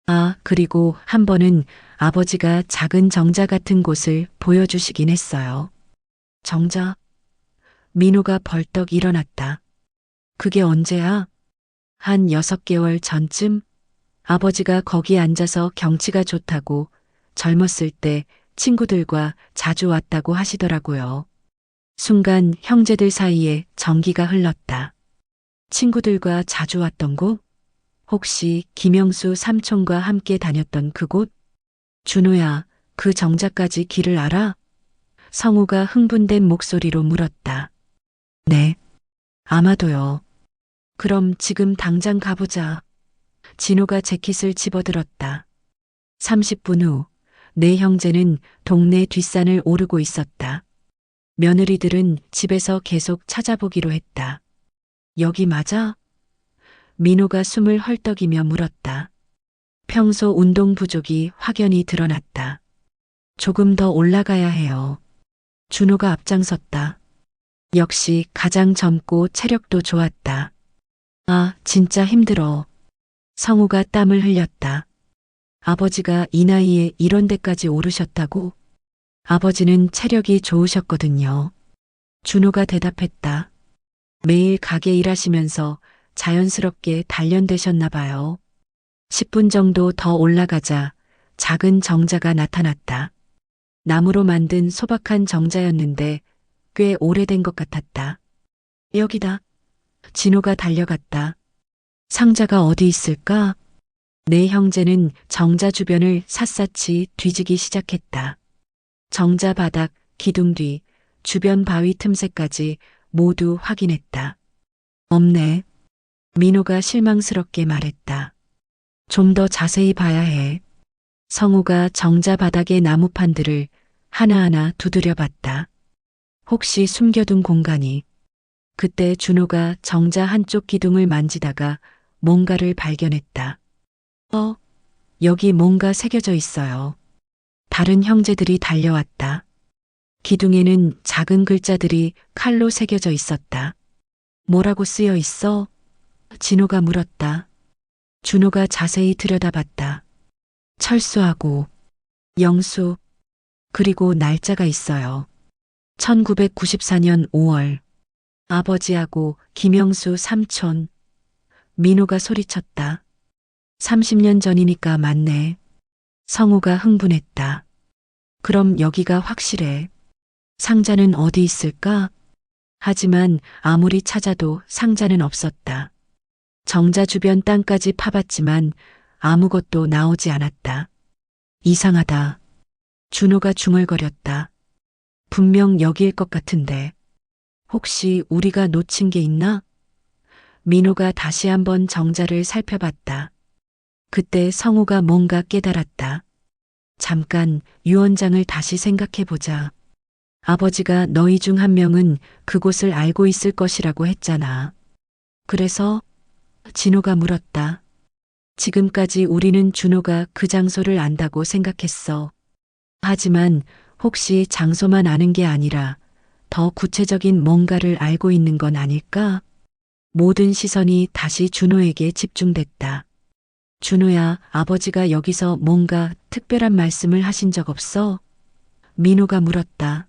S1: 아, 그리고 한 번은 아버지가 작은 정자 같은 곳을 보여주시긴 했어요. 정자? 민호가 벌떡 일어났다. 그게 언제야? 한 6개월 전쯤? 아버지가 거기 앉아서 경치가 좋다고 젊었을 때 친구들과 자주 왔다고 하시더라고요. 순간 형제들 사이에 전기가 흘렀다. 친구들과 자주 왔던 곳? 혹시 김영수 삼촌과 함께 다녔던 그곳? 준호야, 그 정자까지 길을 알아? 성우가 흥분된 목소리로 물었다. 네, 아마도요. 그럼 지금 당장 가보자. 진호가 재킷을 집어들었다. 30분 후, 내 형제는 동네 뒷산을 오르고 있었다. 며느리들은 집에서 계속 찾아보기로 했다. 여기 맞아? 민호가 숨을 헐떡이며 물었다. 평소 운동 부족이 확연히 드러났다. 조금 더 올라가야 해요. 준호가 앞장섰다. 역시 가장 젊고 체력도 좋았다. 아, 진짜 힘들어. 성우가 땀을 흘렸다. 아버지가 이 나이에 이런 데까지 오르셨다고? 아버지는 체력이 좋으셨거든요. 준호가 대답했다. 매일 가게 일하시면서 자연스럽게 단련되셨나 봐요. 10분 정도 더 올라가자 작은 정자가 나타났다. 나무로 만든 소박한 정자였는데 꽤 오래된 것 같았다. 여기다. 진호가 달려갔다. 상자가 어디 있을까? 내 형제는 정자 주변을 샅샅이 뒤지기 시작했다. 정자 바닥, 기둥 뒤, 주변 바위 틈새까지 모두 확인했다. 없네. 민호가 실망스럽게 말했다. 좀 더 자세히 봐야 해. 성우가 정자 바닥의 나무판들을 하나하나 두드려 봤다. 혹시 숨겨둔 공간이. 그때 준호가 정자 한쪽 기둥을 만지다가 뭔가를 발견했다. 여기 뭔가 새겨져 있어요. 다른 형제들이 달려왔다. 기둥에는 작은 글자들이 칼로 새겨져 있었다. 뭐라고 쓰여 있어? 진호가 물었다. 준호가 자세히 들여다봤다. 철수하고 영수 그리고 날짜가 있어요. 1994년 5월. 아버지하고 김영수 삼촌. 민호가 소리쳤다. 30년 전이니까 맞네. 성우가 흥분했다. 그럼 여기가 확실해. 상자는 어디 있을까? 하지만 아무리 찾아도 상자는 없었다. 정자 주변 땅까지 파봤지만 아무것도 나오지 않았다. 이상하다. 준호가 중얼거렸다. 분명 여기일 것 같은데. 혹시 우리가 놓친 게 있나? 민호가 다시 한번 정자를 살펴봤다. 그때 성우가 뭔가 깨달았다. 잠깐 유언장을 다시 생각해보자. 아버지가 너희 중 한 명은 그곳을 알고 있을 것이라고 했잖아. 그래서? 진호가 물었다. 지금까지 우리는 준호가 그 장소를 안다고 생각했어. 하지만 혹시 장소만 아는 게 아니라 더 구체적인 뭔가를 알고 있는 건 아닐까? 모든 시선이 다시 준호에게 집중됐다. 준호야, 아버지가 여기서 뭔가 특별한 말씀을 하신 적 없어? 민호가 물었다.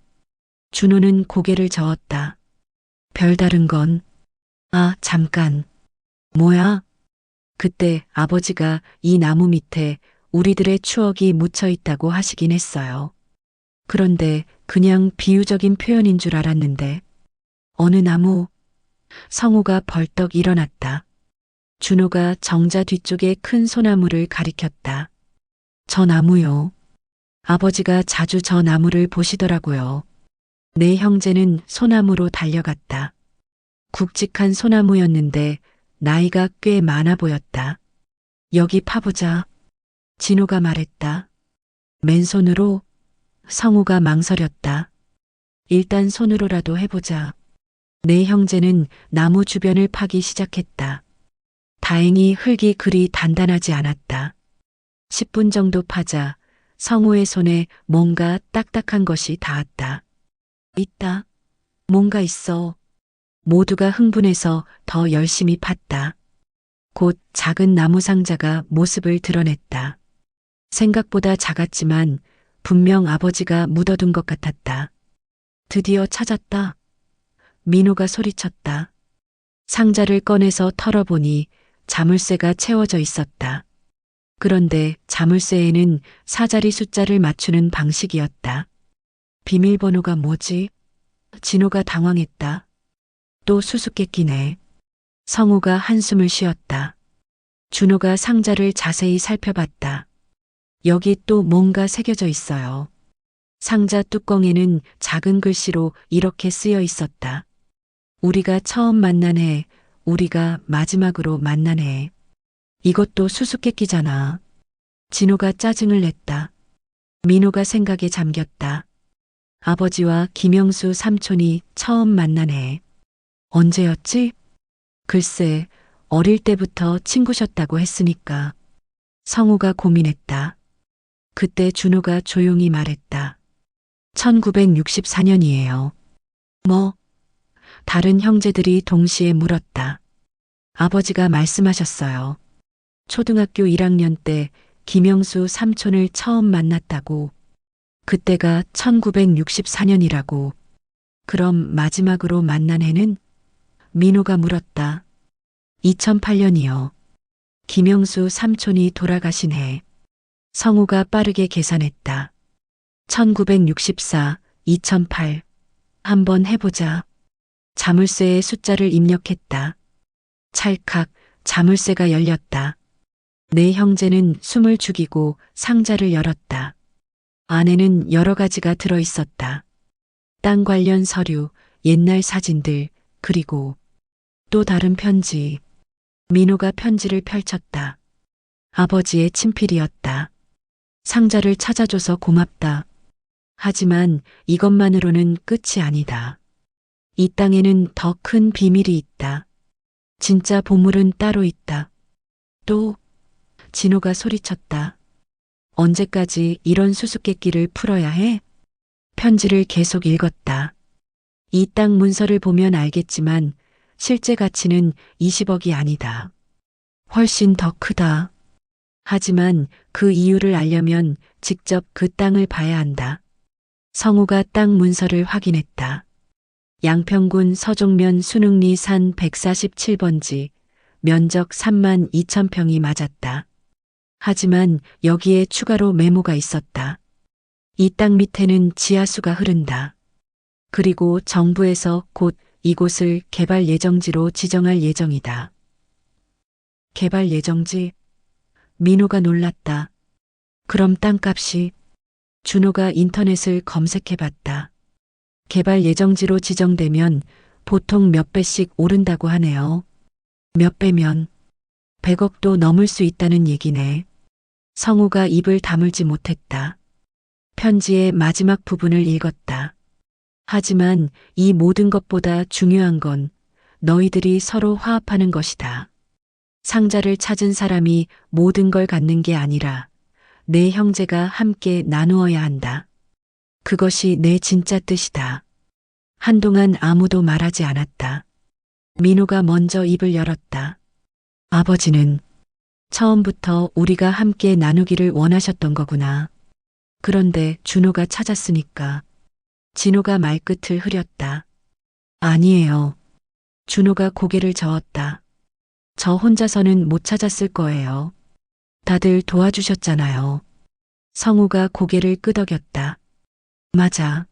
S1: 준호는 고개를 저었다. 별다른 건? 잠깐. 뭐야? 그때 아버지가 이 나무 밑에 우리들의 추억이 묻혀 있다고 하시긴 했어요. 그런데 그냥 비유적인 표현인 줄 알았는데. 어느 나무? 성우가 벌떡 일어났다. 준호가 정자 뒤쪽에 큰 소나무를 가리켰다. 저 나무요. 아버지가 자주 저 나무를 보시더라고요. 내 형제는 소나무로 달려갔다. 굵직한 소나무였는데 나이가 꽤 많아 보였다. 여기 파보자. 진호가 말했다. 맨손으로? 성우가 망설였다. 일단 손으로라도 해보자. 내 형제는 나무 주변을 파기 시작했다. 다행히 흙이 그리 단단하지 않았다. 10분 정도 파자 성우의 손에 뭔가 딱딱한 것이 닿았다. 있다. 뭔가 있어. 모두가 흥분해서 더 열심히 팠다. 곧 작은 나무 상자가 모습을 드러냈다. 생각보다 작았지만 분명 아버지가 묻어둔 것 같았다. 드디어 찾았다. 민호가 소리쳤다. 상자를 꺼내서 털어보니 자물쇠가 채워져 있었다. 그런데 자물쇠에는 사자리 숫자를 맞추는 방식이었다. 비밀번호가 뭐지? 진호가 당황했다. 또 수수께끼네. 성우가 한숨을 쉬었다. 준호가 상자를 자세히 살펴봤다. 여기 또 뭔가 새겨져 있어요. 상자 뚜껑에는 작은 글씨로 이렇게 쓰여 있었다. 우리가 처음 만난 해, 우리가 마지막으로 만난 해. 이것도 수수께끼잖아. 진호가 짜증을 냈다. 민호가 생각에 잠겼다. 아버지와 김영수 삼촌이 처음 만난 해. 언제였지? 글쎄, 어릴 때부터 친구셨다고 했으니까. 성우가 고민했다. 그때 준호가 조용히 말했다. 1964년이에요. 뭐? 다른 형제들이 동시에 물었다. 아버지가 말씀하셨어요. 초등학교 1학년 때 김영수 삼촌을 처음 만났다고. 그때가 1964년이라고. 그럼 마지막으로 만난 해는? 민호가 물었다. 2008년이요. 김영수 삼촌이 돌아가신 해. 성우가 빠르게 계산했다. 1964, 2008. 한번 해보자. 자물쇠에 숫자를 입력했다. 찰칵 자물쇠가 열렸다. 내 형제는 숨을 죽이고 상자를 열었다. 안에는 여러 가지가 들어 있었다. 땅 관련 서류, 옛날 사진들, 그리고 또 다른 편지. 민호가 편지를 펼쳤다. 아버지의 친필이었다. 상자를 찾아줘서 고맙다. 하지만 이것만으로는 끝이 아니다. 이 땅에는 더 큰 비밀이 있다. 진짜 보물은 따로 있다. 또, 진호가 소리쳤다. 언제까지 이런 수수께끼를 풀어야 해? 편지를 계속 읽었다. 이 땅 문서를 보면 알겠지만 실제 가치는 20억이 아니다. 훨씬 더 크다. 하지만 그 이유를 알려면 직접 그 땅을 봐야 한다. 성우가 땅 문서를 확인했다. 양평군 서종면 순흥리 산 147번지, 면적 3만 2천 평이 맞았다. 하지만 여기에 추가로 메모가 있었다. 이 땅 밑에는 지하수가 흐른다. 그리고 정부에서 곧 이곳을 개발 예정지로 지정할 예정이다. 개발 예정지? 민호가 놀랐다. 그럼 땅값이? 준호가 인터넷을 검색해봤다. 개발 예정지로 지정되면 보통 몇 배씩 오른다고 하네요. 몇 배면 100억도 넘을 수 있다는 얘기네. 성우가 입을 다물지 못했다. 편지의 마지막 부분을 읽었다. 하지만 이 모든 것보다 중요한 건 너희들이 서로 화합하는 것이다. 상자를 찾은 사람이 모든 걸 갖는 게 아니라 내 형제가 함께 나누어야 한다. 그것이 내 진짜 뜻이다. 한동안 아무도 말하지 않았다. 민호가 먼저 입을 열었다. 아버지는 처음부터 우리가 함께 나누기를 원하셨던 거구나. 그런데 준호가 찾았으니까. 진호가 말끝을 흐렸다. 아니에요. 준호가 고개를 저었다. 저 혼자서는 못 찾았을 거예요. 다들 도와주셨잖아요. 성우가 고개를 끄덕였다. 맞아.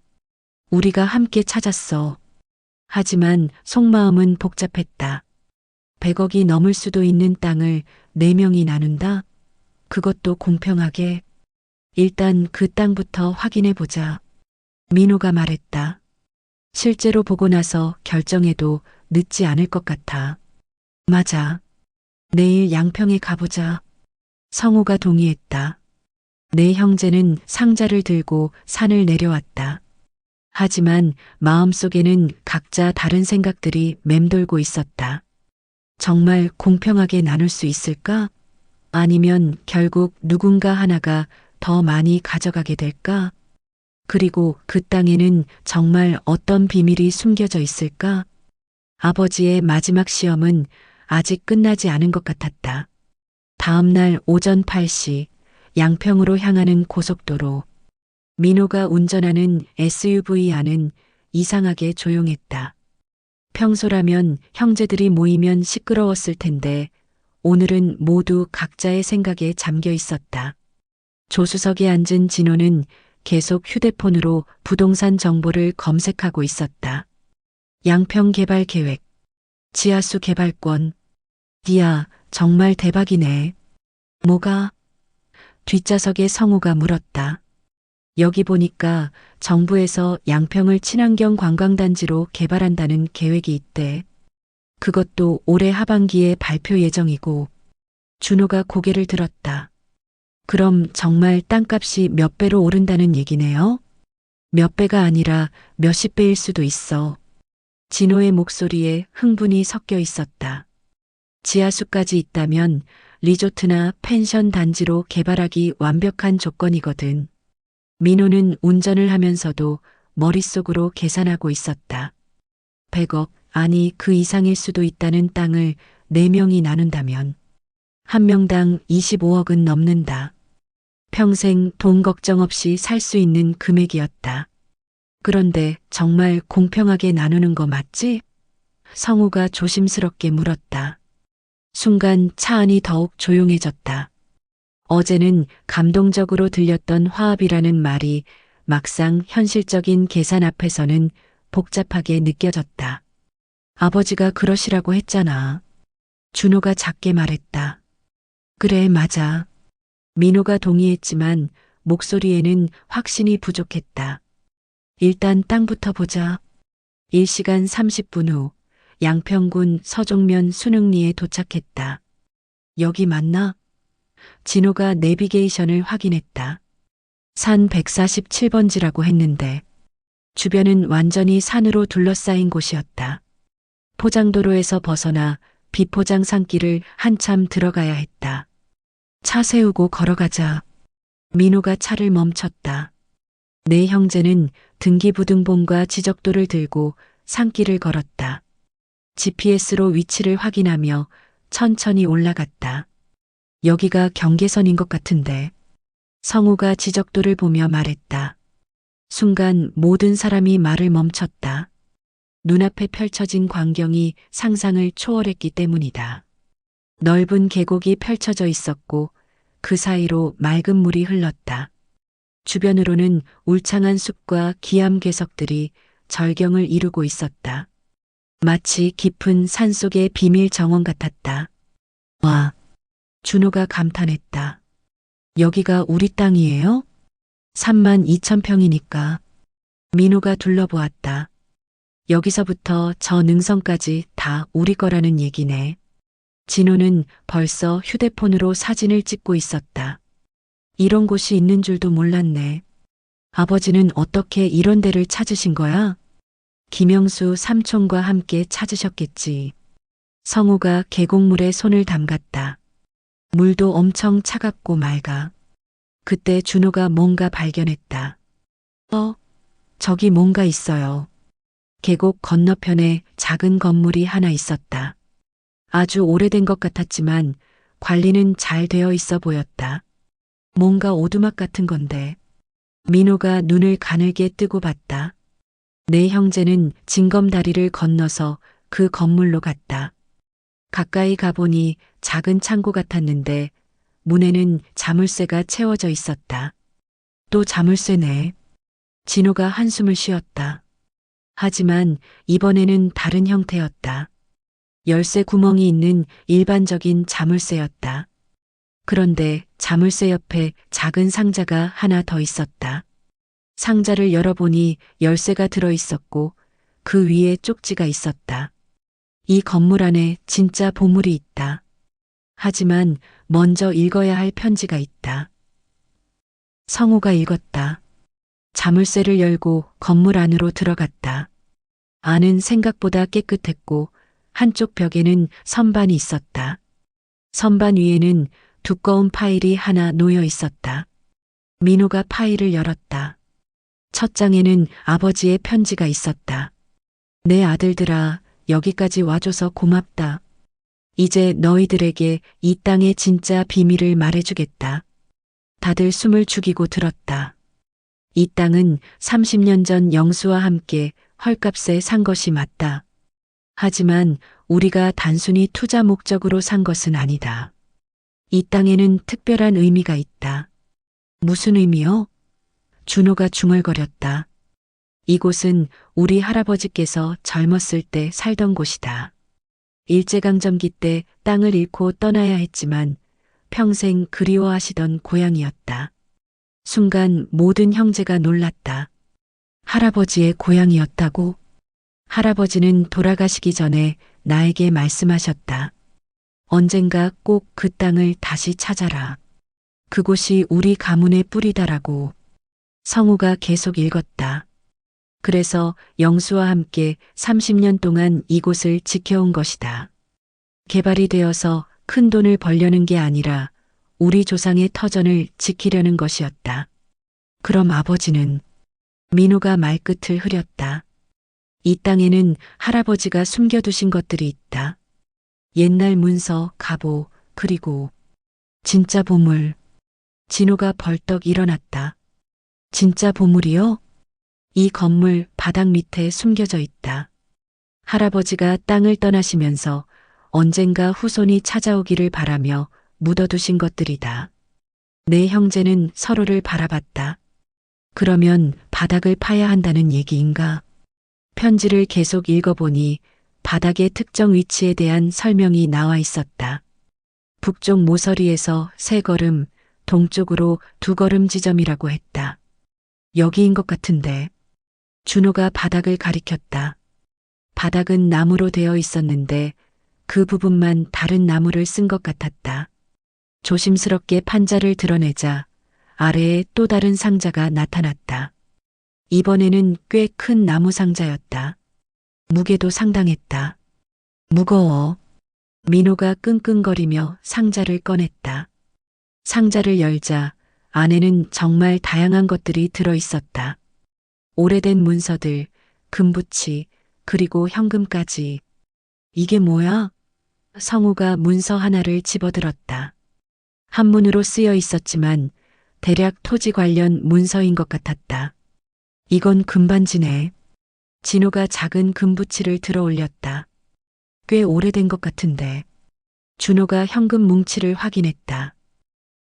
S1: 우리가 함께 찾았어. 하지만 속마음은 복잡했다. 100억이 넘을 수도 있는 땅을 4명이 나눈다? 그것도 공평하게. 일단 그 땅부터 확인해 보자. 민호가 말했다. 실제로 보고 나서 결정해도 늦지 않을 것 같아. 맞아. 내일 양평에 가보자. 성우가 동의했다. 내 형제는 상자를 들고 산을 내려왔다. 하지만 마음속에는 각자 다른 생각들이 맴돌고 있었다. 정말 공평하게 나눌 수 있을까? 아니면 결국 누군가 하나가 더 많이 가져가게 될까? 그리고 그 땅에는 정말 어떤 비밀이 숨겨져 있을까? 아버지의 마지막 시험은 아직 끝나지 않은 것 같았다. 다음 날 오전 8시 양평으로 향하는 고속도로. 민호가 운전하는 SUV 안은 이상하게 조용했다. 평소라면 형제들이 모이면 시끄러웠을 텐데 오늘은 모두 각자의 생각에 잠겨 있었다. 조수석에 앉은 진호는 계속 휴대폰으로 부동산 정보를 검색하고 있었다. 양평 개발 계획, 지하수 개발권. 디야, 정말 대박이네. 뭐가? 뒷좌석에 성우가 물었다. 여기 보니까 정부에서 양평을 친환경 관광단지로 개발한다는 계획이 있대. 그것도 올해 하반기에 발표 예정이고. 준호가 고개를 들었다. 그럼 정말 땅값이 몇 배로 오른다는 얘기네요? 몇 배가 아니라 몇십 배일 수도 있어. 진호의 목소리에 흥분이 섞여 있었다. 지하수까지 있다면 리조트나 펜션 단지로 개발하기 완벽한 조건이거든. 민호는 운전을 하면서도 머릿속으로 계산하고 있었다. 100억, 아니 그 이상일 수도 있다는 땅을 4명이 나눈다면 한 명당 25억은 넘는다. 평생 돈 걱정 없이 살 수 있는 금액이었다. 그런데 정말 공평하게 나누는 거 맞지? 성우가 조심스럽게 물었다. 순간 차 안이 더욱 조용해졌다. 어제는 감동적으로 들렸던 화합이라는 말이 막상 현실적인 계산 앞에서는 복잡하게 느껴졌다. 아버지가 그러시라고 했잖아. 준호가 작게 말했다. 그래, 맞아. 민호가 동의했지만 목소리에는 확신이 부족했다. 일단 땅부터 보자. 1시간 30분 후 양평군 서종면 순흥리에 도착했다. 여기 맞나? 진호가 내비게이션을 확인했다. 산 147번지라고 했는데 주변은 완전히 산으로 둘러싸인 곳이었다. 포장도로에서 벗어나 비포장 산길을 한참 들어가야 했다. 차 세우고 걸어가자. 민호가 차를 멈췄다. 내 형제는 등기부등본과 지적도를 들고 산길을 걸었다. GPS로 위치를 확인하며 천천히 올라갔다. 여기가 경계선인 것 같은데. 성우가 지적도를 보며 말했다. 순간 모든 사람이 말을 멈췄다. 눈앞에 펼쳐진 광경이 상상을 초월했기 때문이다. 넓은 계곡이 펼쳐져 있었고 그 사이로 맑은 물이 흘렀다. 주변으로는 울창한 숲과 기암괴석들이 절경을 이루고 있었다. 마치 깊은 산속의 비밀 정원 같았다. 와, 준호가 감탄했다. 여기가 우리 땅이에요? 32,000평이니까. 민호가 둘러보았다. 여기서부터 저 능선까지 다 우리 거라는 얘기네. 진호는 벌써 휴대폰으로 사진을 찍고 있었다. 이런 곳이 있는 줄도 몰랐네. 아버지는 어떻게 이런 데를 찾으신 거야? 김영수 삼촌과 함께 찾으셨겠지. 성우가 계곡물에 손을 담갔다. 물도 엄청 차갑고 맑아. 그때 준호가 뭔가 발견했다. 저기 뭔가 있어요. 계곡 건너편에 작은 건물이 하나 있었다. 아주 오래된 것 같았지만 관리는 잘 되어 있어 보였다. 뭔가 오두막 같은 건데. 민호가 눈을 가늘게 뜨고 봤다. 내 형제는 징검다리를 건너서 그 건물로 갔다. 가까이 가보니 작은 창고 같았는데 문에는 자물쇠가 채워져 있었다. 또 자물쇠네. 진호가 한숨을 쉬었다. 하지만 이번에는 다른 형태였다. 열쇠 구멍이 있는 일반적인 자물쇠였다. 그런데 자물쇠 옆에 작은 상자가 하나 더 있었다. 상자를 열어보니 열쇠가 들어 있었고 그 위에 쪽지가 있었다. 이 건물 안에 진짜 보물이 있다. 하지만 먼저 읽어야 할 편지가 있다. 성우가 읽었다. 자물쇠를 열고 건물 안으로 들어갔다. 안은 생각보다 깨끗했고 한쪽 벽에는 선반이 있었다. 선반 위에는 두꺼운 파일이 하나 놓여 있었다. 민호가 파일을 열었다. 첫 장에는 아버지의 편지가 있었다. 내 아들들아, 여기까지 와줘서 고맙다. 이제 너희들에게 이 땅의 진짜 비밀을 말해주겠다. 다들 숨을 죽이고 들었다. 이 땅은 30년 전 영수와 함께 헐값에 산 것이 맞다. 하지만 우리가 단순히 투자 목적으로 산 것은 아니다. 이 땅에는 특별한 의미가 있다. 무슨 의미요? 준호가 중얼거렸다. 이곳은 우리 할아버지께서 젊었을 때 살던 곳이다. 일제강점기 때 땅을 잃고 떠나야 했지만 평생 그리워하시던 고향이었다. 순간 모든 형제가 놀랐다. 할아버지의 고향이었다고? 할아버지는 돌아가시기 전에 나에게 말씀하셨다. 언젠가 꼭 그 땅을 다시 찾아라. 그곳이 우리 가문의 뿌리다라고. 성우가 계속 읽었다. 그래서 영수와 함께 30년 동안 이곳을 지켜온 것이다. 개발이 되어서 큰 돈을 벌려는 게 아니라 우리 조상의 터전을 지키려는 것이었다. 그럼 아버지는? 민호가 말끝을 흐렸다. 이 땅에는 할아버지가 숨겨두신 것들이 있다. 옛날 문서, 갑오, 그리고 진짜 보물. 진호가 벌떡 일어났다. 진짜 보물이요? 이 건물 바닥 밑에 숨겨져 있다. 할아버지가 땅을 떠나시면서 언젠가 후손이 찾아오기를 바라며 묻어두신 것들이다. 내 형제는 서로를 바라봤다. 그러면 바닥을 파야 한다는 얘기인가? 편지를 계속 읽어보니 바닥의 특정 위치에 대한 설명이 나와 있었다. 북쪽 모서리에서 3걸음, 동쪽으로 2걸음 지점이라고 했다. 여기인 것 같은데. 준호가 바닥을 가리켰다. 바닥은 나무로 되어 있었는데 그 부분만 다른 나무를 쓴 것 같았다. 조심스럽게 판자를 드러내자 아래에 또 다른 상자가 나타났다. 이번에는 꽤 큰 나무 상자였다. 무게도 상당했다. 무거워. 민호가 끙끙거리며 상자를 꺼냈다. 상자를 열자 안에는 정말 다양한 것들이 들어 있었다. 오래된 문서들, 금붙이, 그리고 현금까지. 이게 뭐야? 성우가 문서 하나를 집어들었다. 한문으로 쓰여 있었지만 대략 토지 관련 문서인 것 같았다. 이건 금반지네. 진호가 작은 금붙이를 들어 올렸다. 꽤 오래된 것 같은데. 준호가 현금 뭉치를 확인했다.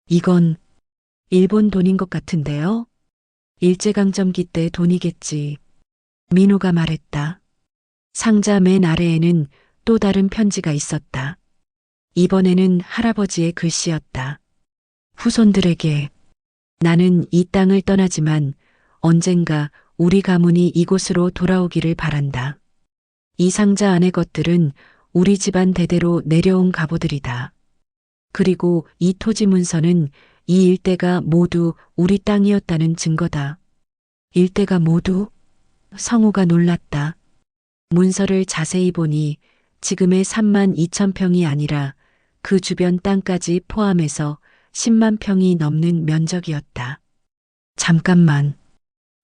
S1: 이건 일본 돈인 것 같은데요? 일제강점기 때 돈이겠지. 민호가 말했다. 상자 맨 아래에는 또 다른 편지가 있었다. 이번에는 할아버지의 글씨였다. 후손들에게 나는 이 땅을 떠나지만 언젠가 우리 가문이 이곳으로 돌아오기를 바란다. 이 상자 안의 것들은 우리 집안 대대로 내려온 갑오들이다. 그리고 이 토지 문서는 이 일대가 모두 우리 땅이었다는 증거다. 일대가 모두? 성우가 놀랐다. 문서를 자세히 보니 지금의 3만 2천 평이 아니라 그 주변 땅까지 포함해서 10만 평이 넘는 면적이었다. 잠깐만.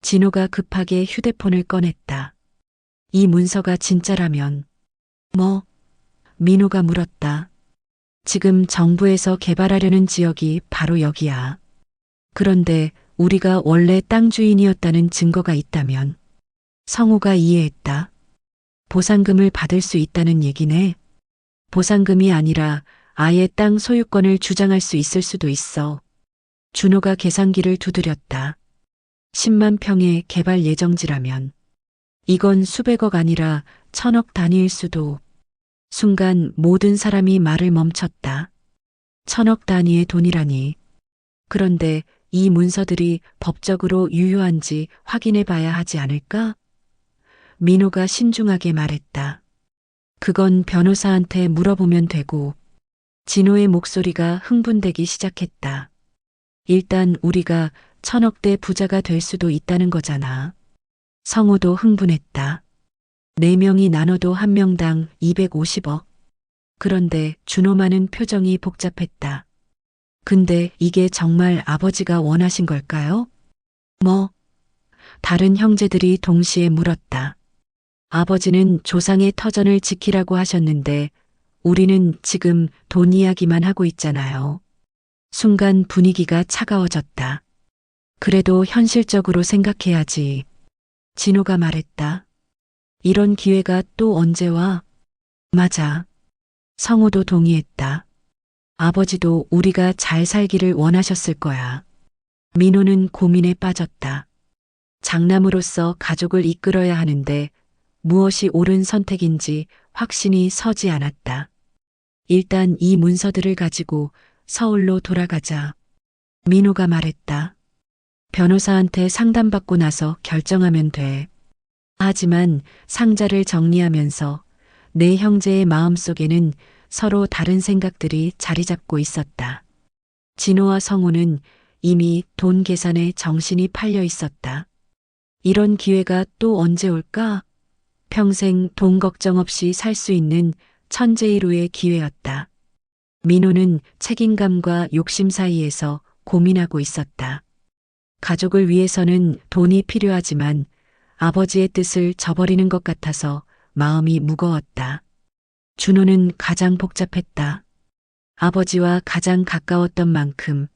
S1: 진호가 급하게 휴대폰을 꺼냈다. 이 문서가 진짜라면. 뭐? 민호가 물었다. 지금 정부에서 개발하려는 지역이 바로 여기야. 그런데 우리가 원래 땅 주인이었다는 증거가 있다면. 성우가 이해했다. 보상금을 받을 수 있다는 얘기네. 보상금이 아니라 아예 땅 소유권을 주장할 수 있을 수도 있어. 준호가 계산기를 두드렸다. 10만 평의 개발 예정지라면. 이건 수백억 아니라 천억 단위일 수도. 순간 모든 사람이 말을 멈췄다. 천억 단위의 돈이라니. 그런데 이 문서들이 법적으로 유효한지 확인해 봐야 하지 않을까? 민호가 신중하게 말했다. 그건 변호사한테 물어보면 되고. 진호의 목소리가 흥분되기 시작했다. 일단 우리가 천억대 부자가 될 수도 있다는 거잖아. 성우도 흥분했다. 4명이 나눠도 한 명당 250억. 그런데 준호만은 표정이 복잡했다. 근데 이게 정말 아버지가 원하신 걸까요? 뭐? 다른 형제들이 동시에 물었다. 아버지는 조상의 터전을 지키라고 하셨는데 우리는 지금 돈 이야기만 하고 있잖아요. 순간 분위기가 차가워졌다. 그래도 현실적으로 생각해야지. 진호가 말했다. 이런 기회가 또 언제 와? 맞아. 성우도 동의했다. 아버지도 우리가 잘 살기를 원하셨을 거야. 민호는 고민에 빠졌다. 장남으로서 가족을 이끌어야 하는데 무엇이 옳은 선택인지 확신이 서지 않았다. 일단 이 문서들을 가지고 서울로 돌아가자. 민호가 말했다. 변호사한테 상담받고 나서 결정하면 돼. 하지만 상자를 정리하면서 내 형제의 마음속에는 서로 다른 생각들이 자리 잡고 있었다. 진호와 성우는 이미 돈 계산에 정신이 팔려 있었다. 이런 기회가 또 언제 올까? 평생 돈 걱정 없이 살 수 있는 천재일우의 기회였다. 민호는 책임감과 욕심 사이에서 고민하고 있었다. 가족을 위해서는 돈이 필요하지만 아버지의 뜻을 저버리는 것 같아서 마음이 무거웠다. 준호는 가장 복잡했다. 아버지와 가장 가까웠던 만큼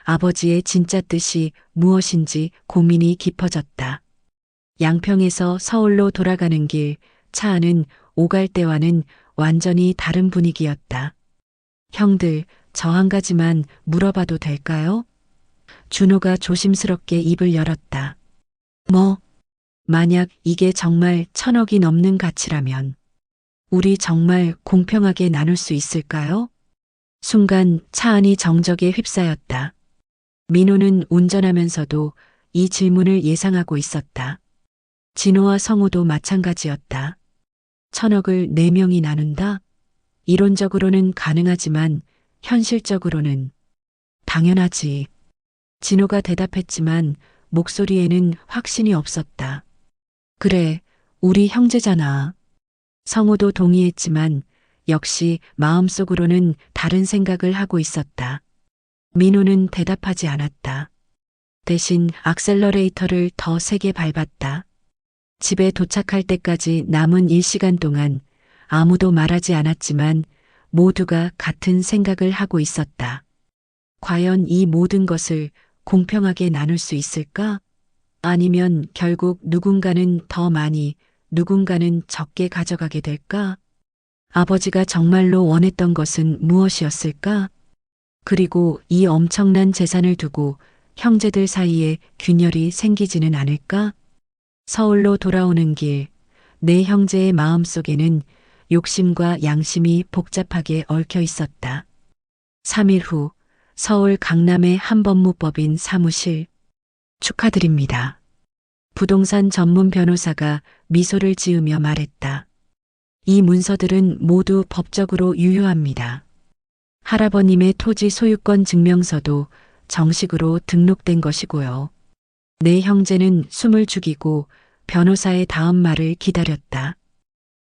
S1: 아버지의 진짜 뜻이 무엇인지 고민이 깊어졌다. 양평에서 서울로 돌아가는 길, 차 안은 오갈 때와는 완전히 다른 분위기였다. 형들, 저 한 가지만 물어봐도 될까요? 준호가 조심스럽게 입을 열었다. 뭐? 만약 이게 정말 1,000억이 넘는 가치라면 우리 정말 공평하게 나눌 수 있을까요? 순간 차 안이 정적에 휩싸였다. 민호는 운전하면서도 이 질문을 예상하고 있었다. 진호와 성우도 마찬가지였다. 1,000억을 4명이 나눈다? 이론적으로는 가능하지만 현실적으로는 당연하지. 진호가 대답했지만 목소리에는 확신이 없었다. 그래, 우리 형제잖아. 성우도 동의했지만 역시 마음속으로는 다른 생각을 하고 있었다. 민호는 대답하지 않았다. 대신 악셀러레이터를 더 세게 밟았다. 집에 도착할 때까지 남은 1시간 동안 아무도 말하지 않았지만 모두가 같은 생각을 하고 있었다. 과연 이 모든 것을 공평하게 나눌 수 있을까? 아니면 결국 누군가는 더 많이, 누군가는 적게 가져가게 될까? 아버지가 정말로 원했던 것은 무엇이었을까? 그리고 이 엄청난 재산을 두고 형제들 사이에 균열이 생기지는 않을까? 서울로 돌아오는 길, 내 형제의 마음속에는 욕심과 양심이 복잡하게 얽혀 있었다. 3일 후 서울 강남의 한 법무법인 사무실. 축하드립니다. 부동산 전문 변호사가 미소를 지으며 말했다. 이 문서들은 모두 법적으로 유효합니다. 할아버님의 토지 소유권 증명서도 정식으로 등록된 것이고요. 내 형제는 숨을 죽이고 변호사의 다음 말을 기다렸다.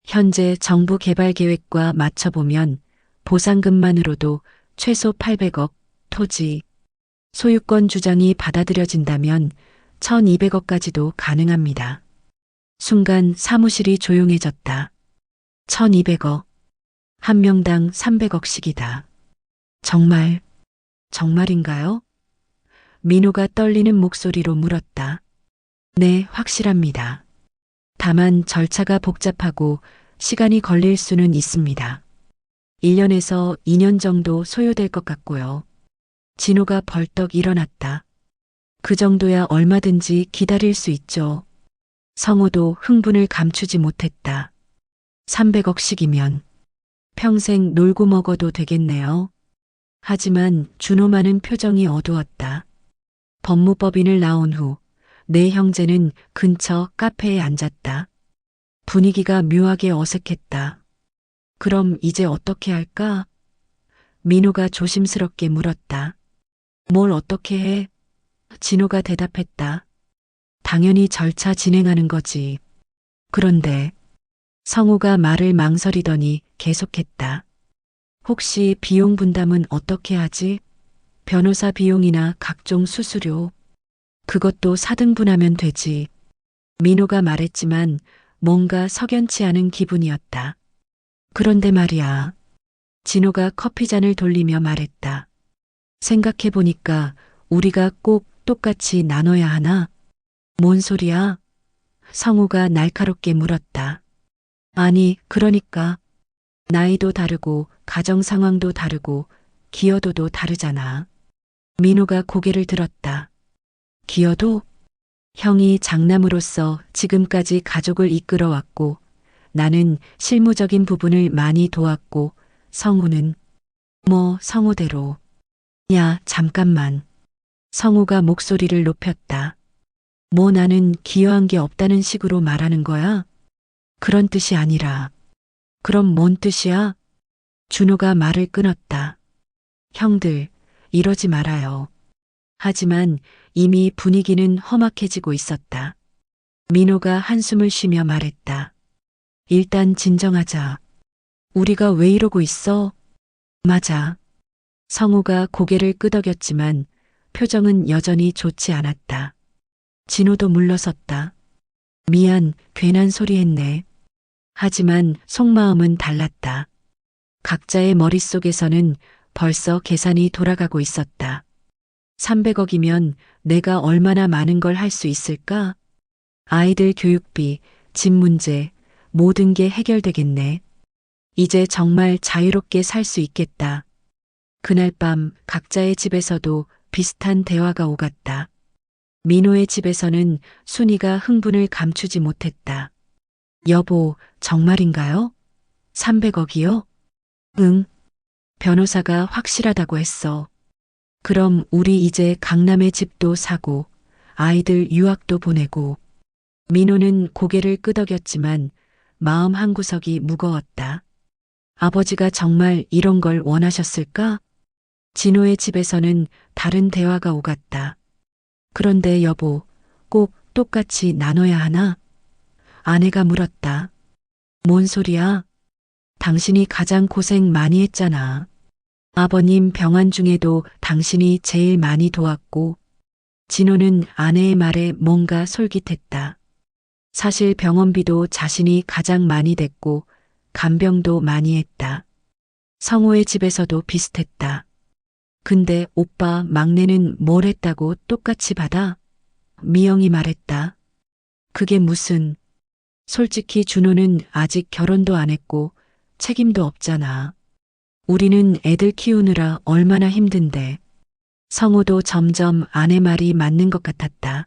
S1: 현재 정부 개발 계획과 맞춰보면 보상금만으로도 최소 800억, 토지, 소유권 주장이 받아들여진다면 1200억까지도 가능합니다. 순간 사무실이 조용해졌다. 1200억. 한 명당 300억씩이다. 정말인가요? 민호가 떨리는 목소리로 물었다. 네, 확실합니다. 다만 절차가 복잡하고 시간이 걸릴 수는 있습니다. 1년에서 2년 정도 소요될 것 같고요. 진호가 벌떡 일어났다. 그 정도야 얼마든지 기다릴 수 있죠. 성우도 흥분을 감추지 못했다. 300억씩이면 평생 놀고 먹어도 되겠네요. 하지만 준호만은 표정이 어두웠다. 법무법인을 나온 후 내 형제는 근처 카페에 앉았다. 분위기가 묘하게 어색했다. 그럼 이제 어떻게 할까? 민호가 조심스럽게 물었다. 뭘 어떻게 해? 진호가 대답했다. 당연히 절차 진행하는 거지. 그런데 성우가 말을 망설이더니 계속했다. 혹시 비용 분담은 어떻게 하지? 변호사 비용이나 각종 수수료. 그것도 4등분하면 되지. 민호가 말했지만 뭔가 석연치 않은 기분이었다. 그런데 말이야. 진호가 커피잔을 돌리며 말했다. 생각해보니까 우리가 꼭 똑같이 나눠야 하나? 뭔 소리야? 성우가 날카롭게 물었다. 아니, 그러니까 나이도 다르고 가정 상황도 다르고 기여도도 다르잖아. 민호가 고개를 들었다. 기여도? 형이 장남으로서 지금까지 가족을 이끌어왔고 나는 실무적인 부분을 많이 도왔고 성우는 성우대로. 야, 잠깐만. 성우가 목소리를 높였다. 나는 기여한 게 없다는 식으로 말하는 거야? 그런 뜻이 아니라. 그럼 뭔 뜻이야? 준호가 말을 끊었다. 형들, 이러지 말아요. 하지만 이미 분위기는 험악해지고 있었다. 민호가 한숨을 쉬며 말했다. 일단 진정하자. 우리가 왜 이러고 있어? 맞아. 성우가 고개를 끄덕였지만 표정은 여전히 좋지 않았다. 진호도 물러섰다. 미안, 괜한 소리 했네. 하지만 속마음은 달랐다. 각자의 머릿속에서는 벌써 계산이 돌아가고 있었다. 300억이면 내가 얼마나 많은 걸 할 수 있을까? 아이들 교육비, 집 문제, 모든 게 해결되겠네. 이제 정말 자유롭게 살 수 있겠다. 그날 밤 각자의 집에서도 비슷한 대화가 오갔다. 민호의 집에서는 순이가 흥분을 감추지 못했다. 여보, 정말인가요? 300억이요? 응. 변호사가 확실하다고 했어. 그럼 우리 이제 강남에 집도 사고 아이들 유학도 보내고. 민호는 고개를 끄덕였지만 마음 한구석이 무거웠다. 아버지가 정말 이런 걸 원하셨을까? 진호의 집에서는 다른 대화가 오갔다. 그런데 여보, 꼭 똑같이 나눠야 하나? 아내가 물었다. 뭔 소리야? 당신이 가장 고생 많이 했잖아. 아버님 병환 중에도 당신이 제일 많이 도왔고. 진호는 아내의 말에 뭔가 솔깃했다. 사실 병원비도 자신이 가장 많이 댔고 간병도 많이 했다. 성호의 집에서도 비슷했다. 근데 오빠 막내는 뭘 했다고 똑같이 받아? 미영이 말했다. 그게 무슨. 솔직히 준호는 아직 결혼도 안 했고 책임도 없잖아. 우리는 애들 키우느라 얼마나 힘든데. 성호도 점점 아내 말이 맞는 것 같았다.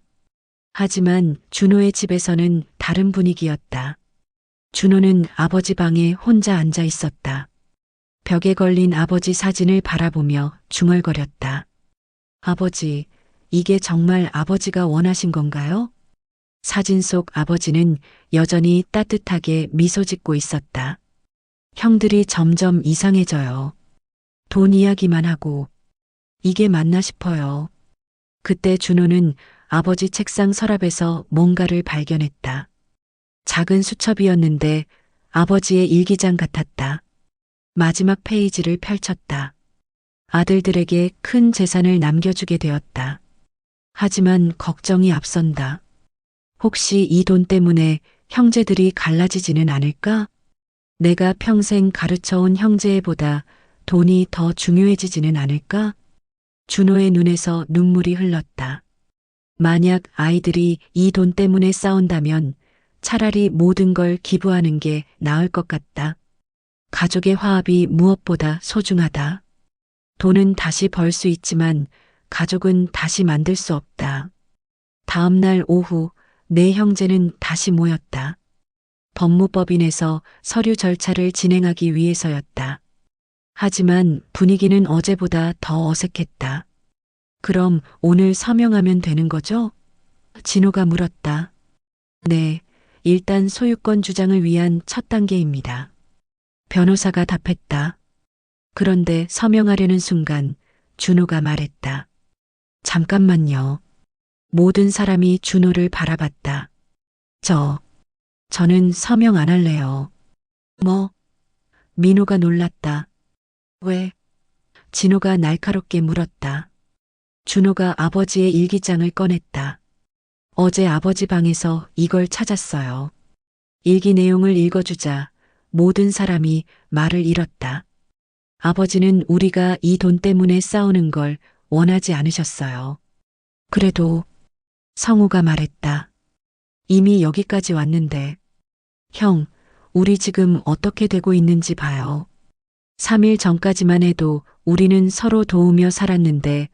S1: 하지만 준호의 집에서는 다른 분위기였다. 준호는 아버지 방에 혼자 앉아 있었다. 벽에 걸린 아버지 사진을 바라보며 중얼거렸다. 아버지, 이게 정말 아버지가 원하신 건가요? 사진 속 아버지는 여전히 따뜻하게 미소 짓고 있었다. 형들이 점점 이상해져요. 돈 이야기만 하고. 이게 맞나 싶어요. 그때 준호는 아버지 책상 서랍에서 뭔가를 발견했다. 작은 수첩이었는데 아버지의 일기장 같았다. 마지막 페이지를 펼쳤다. 아들들에게 큰 재산을 남겨주게 되었다. 하지만 걱정이 앞선다. 혹시 이 돈 때문에 형제들이 갈라지지는 않을까? 내가 평생 가르쳐온 형제보다 돈이 더 중요해지지는 않을까? 준호의 눈에서 눈물이 흘렀다. 만약 아이들이 이 돈 때문에 싸운다면 차라리 모든 걸 기부하는 게 나을 것 같다. 가족의 화합이 무엇보다 소중하다. 돈은 다시 벌 수 있지만 가족은 다시 만들 수 없다. 다음 날 오후 네 형제는 다시 모였다. 법무법인에서 서류 절차를 진행하기 위해서였다. 하지만 분위기는 어제보다 더 어색했다. 그럼 오늘 서명하면 되는 거죠? 진호가 물었다. 네, 일단 소유권 주장을 위한 첫 단계입니다. 변호사가 답했다. 그런데 서명하려는 순간 준호가 말했다. 잠깐만요. 모든 사람이 준호를 바라봤다. 저는 서명 안 할래요. 뭐? 민호가 놀랐다. 왜? 진호가 날카롭게 물었다. 준호가 아버지의 일기장을 꺼냈다. 어제 아버지 방에서 이걸 찾았어요. 일기 내용을 읽어주자 모든 사람이 말을 잃었다. 아버지는 우리가 이 돈 때문에 싸우는 걸 원하지 않으셨어요. 그래도 성우가 말했다. 이미 여기까지 왔는데. 형, 우리 지금 어떻게 되고 있는지 봐요. 3일 전까지만 해도 우리는 서로 도우며 살았는데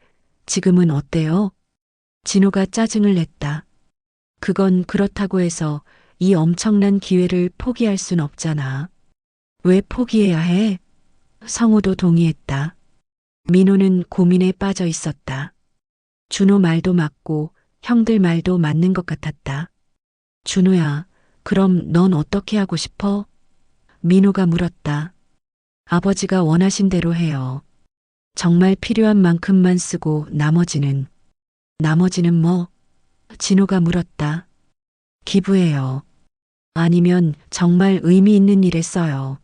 S1: 지금은 어때요? 진호가 짜증을 냈다. 그건 그렇다고 해서 이 엄청난 기회를 포기할 순 없잖아. 왜 포기해야 해? 성우도 동의했다. 민호는 고민에 빠져 있었다. 준호 말도 맞고 형들 말도 맞는 것 같았다. 준호야, 그럼 넌 어떻게 하고 싶어? 민호가 물었다. 아버지가 원하신 대로 해요. 정말 필요한 만큼만 쓰고 나머지는 뭐? 진호가 물었다. 기부해요. 아니면 정말 의미 있는 일에 써요.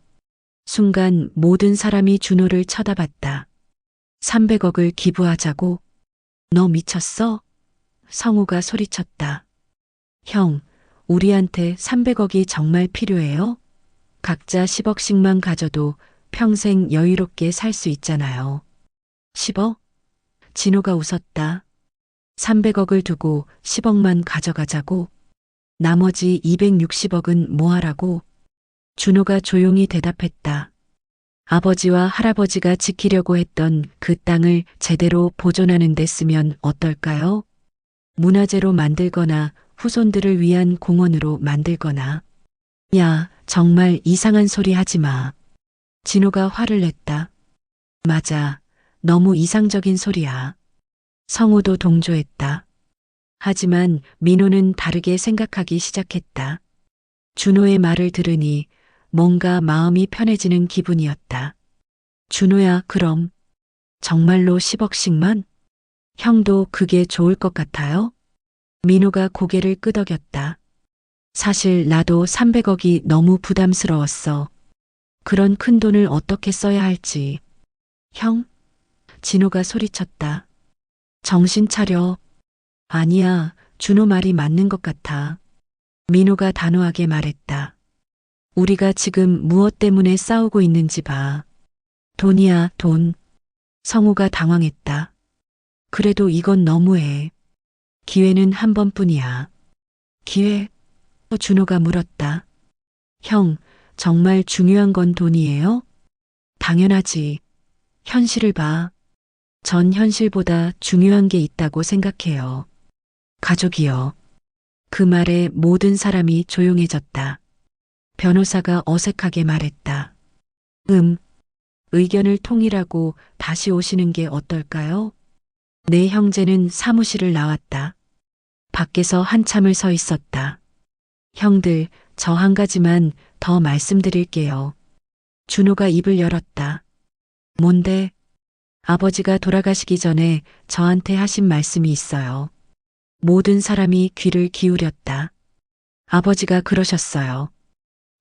S1: 순간 모든 사람이 준호를 쳐다봤다. 300억을 기부하자고? 너 미쳤어? 성우가 소리쳤다. 형, 우리한테 300억이 정말 필요해요? 각자 10억씩만 가져도 평생 여유롭게 살 수 있잖아요. 10억? 진호가 웃었다. 300억을 두고 10억만 가져가자고? 나머지 260억은 뭐 하라고? 준호가 조용히 대답했다. 아버지와 할아버지가 지키려고 했던 그 땅을 제대로 보존하는 데 쓰면 어떨까요? 문화재로 만들거나 후손들을 위한 공원으로 만들거나. 야, 정말 이상한 소리 하지 마. 진호가 화를 냈다. 맞아. 너무 이상적인 소리야. 성우도 동조했다. 하지만 민호는 다르게 생각하기 시작했다. 준호의 말을 들으니 뭔가 마음이 편해지는 기분이었다. 준호야, 그럼 정말로 10억씩만? 형도 그게 좋을 것 같아요? 민호가 고개를 끄덕였다. 사실 나도 300억이 너무 부담스러웠어. 그런 큰 돈을 어떻게 써야 할지. 형? 진호가 소리쳤다. 정신 차려. 아니야, 준호 말이 맞는 것 같아. 민호가 단호하게 말했다. 우리가 지금 무엇 때문에 싸우고 있는지 봐. 돈이야, 돈. 성우가 당황했다. 그래도 이건 너무해. 기회는 한 번뿐이야. 기회? 준호가 물었다. 형, 정말 중요한 건 돈이에요? 당연하지. 현실을 봐. 전 현실보다 중요한 게 있다고 생각해요. 가족이요. 그 말에 모든 사람이 조용해졌다. 변호사가 어색하게 말했다. 의견을 통일하고 다시 오시는 게 어떨까요? 내 형제는 사무실을 나왔다. 밖에서 한참을 서 있었다. 형들, 저 한 가지만 더 말씀드릴게요. 준호가 입을 열었다. 뭔데? 아버지가 돌아가시기 전에 저한테 하신 말씀이 있어요. 모든 사람이 귀를 기울였다. 아버지가 그러셨어요.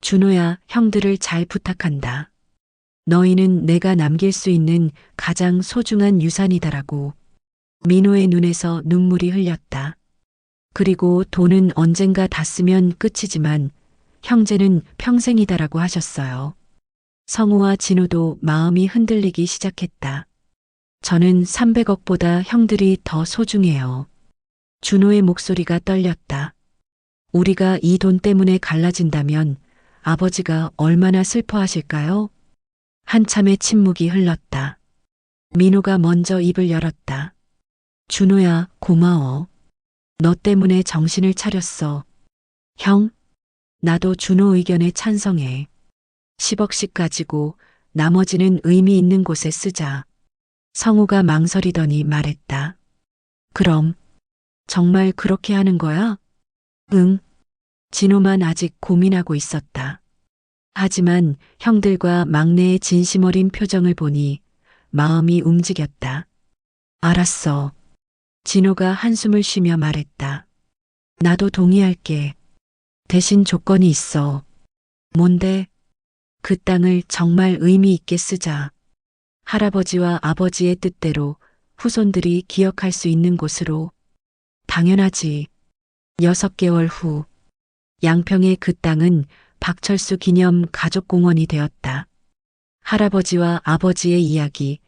S1: 준호야, 형들을 잘 부탁한다. 너희는 내가 남길 수 있는 가장 소중한 유산이다라고. 민호의 눈에서 눈물이 흘렸다. 그리고 돈은 언젠가 다 쓰면 끝이지만 형제는 평생이다라고 하셨어요. 성우와 진호도 마음이 흔들리기 시작했다. 저는 300억보다 형들이 더 소중해요. 준호의 목소리가 떨렸다. 우리가 이 돈 때문에 갈라진다면 아버지가 얼마나 슬퍼하실까요? 한참의 침묵이 흘렀다. 민호가 먼저 입을 열었다. 준호야, 고마워. 너 때문에 정신을 차렸어. 형, 나도 준호 의견에 찬성해. 10억씩 가지고 나머지는 의미 있는 곳에 쓰자. 성우가 망설이더니 말했다. 그럼 정말 그렇게 하는 거야? 응. 진호만 아직 고민하고 있었다. 하지만 형들과 막내의 진심 어린 표정을 보니 마음이 움직였다. 알았어. 진호가 한숨을 쉬며 말했다. 나도 동의할게. 대신 조건이 있어. 뭔데? 그 땅을 정말 의미 있게 쓰자. 할아버지와 아버지의 뜻대로 후손들이 기억할 수 있는 곳으로. 당연하지. 6개월 후, 양평의 그 땅은 박철수 기념 가족공원이 되었다. 할아버지와 아버지의 이야기,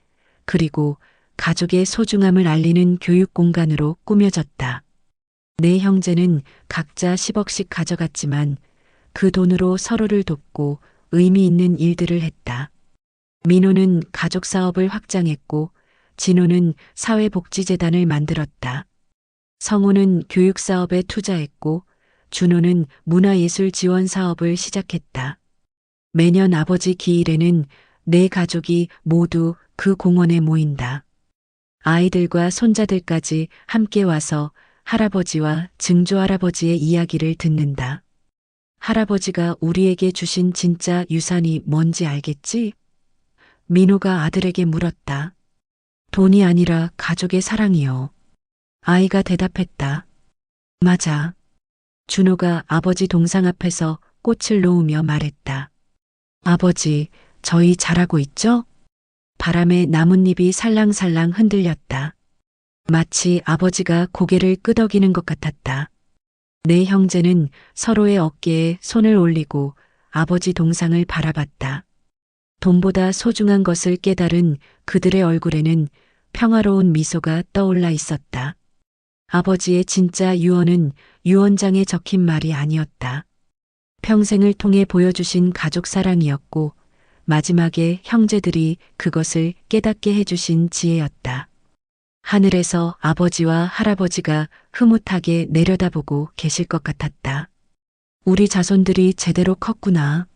S1: 그리고 가족의 소중함을 알리는 교육 공간으로 꾸며졌다. 네 형제는 각자 10억씩 가져갔지만 그 돈으로 서로를 돕고 의미 있는 일들을 했다. 민호는 가족 사업을 확장했고 진호는 사회복지재단을 만들었다. 성우는 교육 사업에 투자했고 준호는 문화예술 지원 사업을 시작했다. 매년 아버지 기일에는 네 가족이 모두 그 공원에 모인다. 아이들과 손자들까지 함께 와서 할아버지와 증조할아버지의 이야기를 듣는다. 할아버지가 우리에게 주신 진짜 유산이 뭔지 알겠지? 민호가 아들에게 물었다. 돈이 아니라 가족의 사랑이요. 아이가 대답했다. 맞아. 준호가 아버지 동상 앞에서 꽃을 놓으며 말했다. 아버지, 저희 잘하고 있죠? 바람에 나뭇잎이 살랑살랑 흔들렸다. 마치 아버지가 고개를 끄덕이는 것 같았다. 네 형제는 서로의 어깨에 손을 올리고 아버지 동상을 바라봤다. 돈보다 소중한 것을 깨달은 그들의 얼굴에는 평화로운 미소가 떠올라 있었다. 아버지의 진짜 유언은 유언장에 적힌 말이 아니었다. 평생을 통해 보여주신 가족 사랑이었고 마지막에 형제들이 그것을 깨닫게 해주신 지혜였다. 하늘에서 아버지와 할아버지가 흐뭇하게 내려다보고 계실 것 같았다. 우리 자손들이 제대로 컸구나.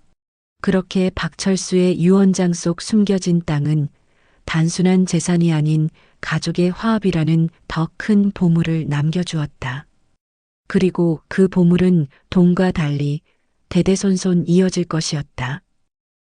S1: 그렇게 박철수의 유언장 속 숨겨진 땅은 단순한 재산이 아닌 가족의 화합이라는 더 큰 보물을 남겨주었다. 그리고 그 보물은 돈과 달리 대대손손 이어질 것이었다.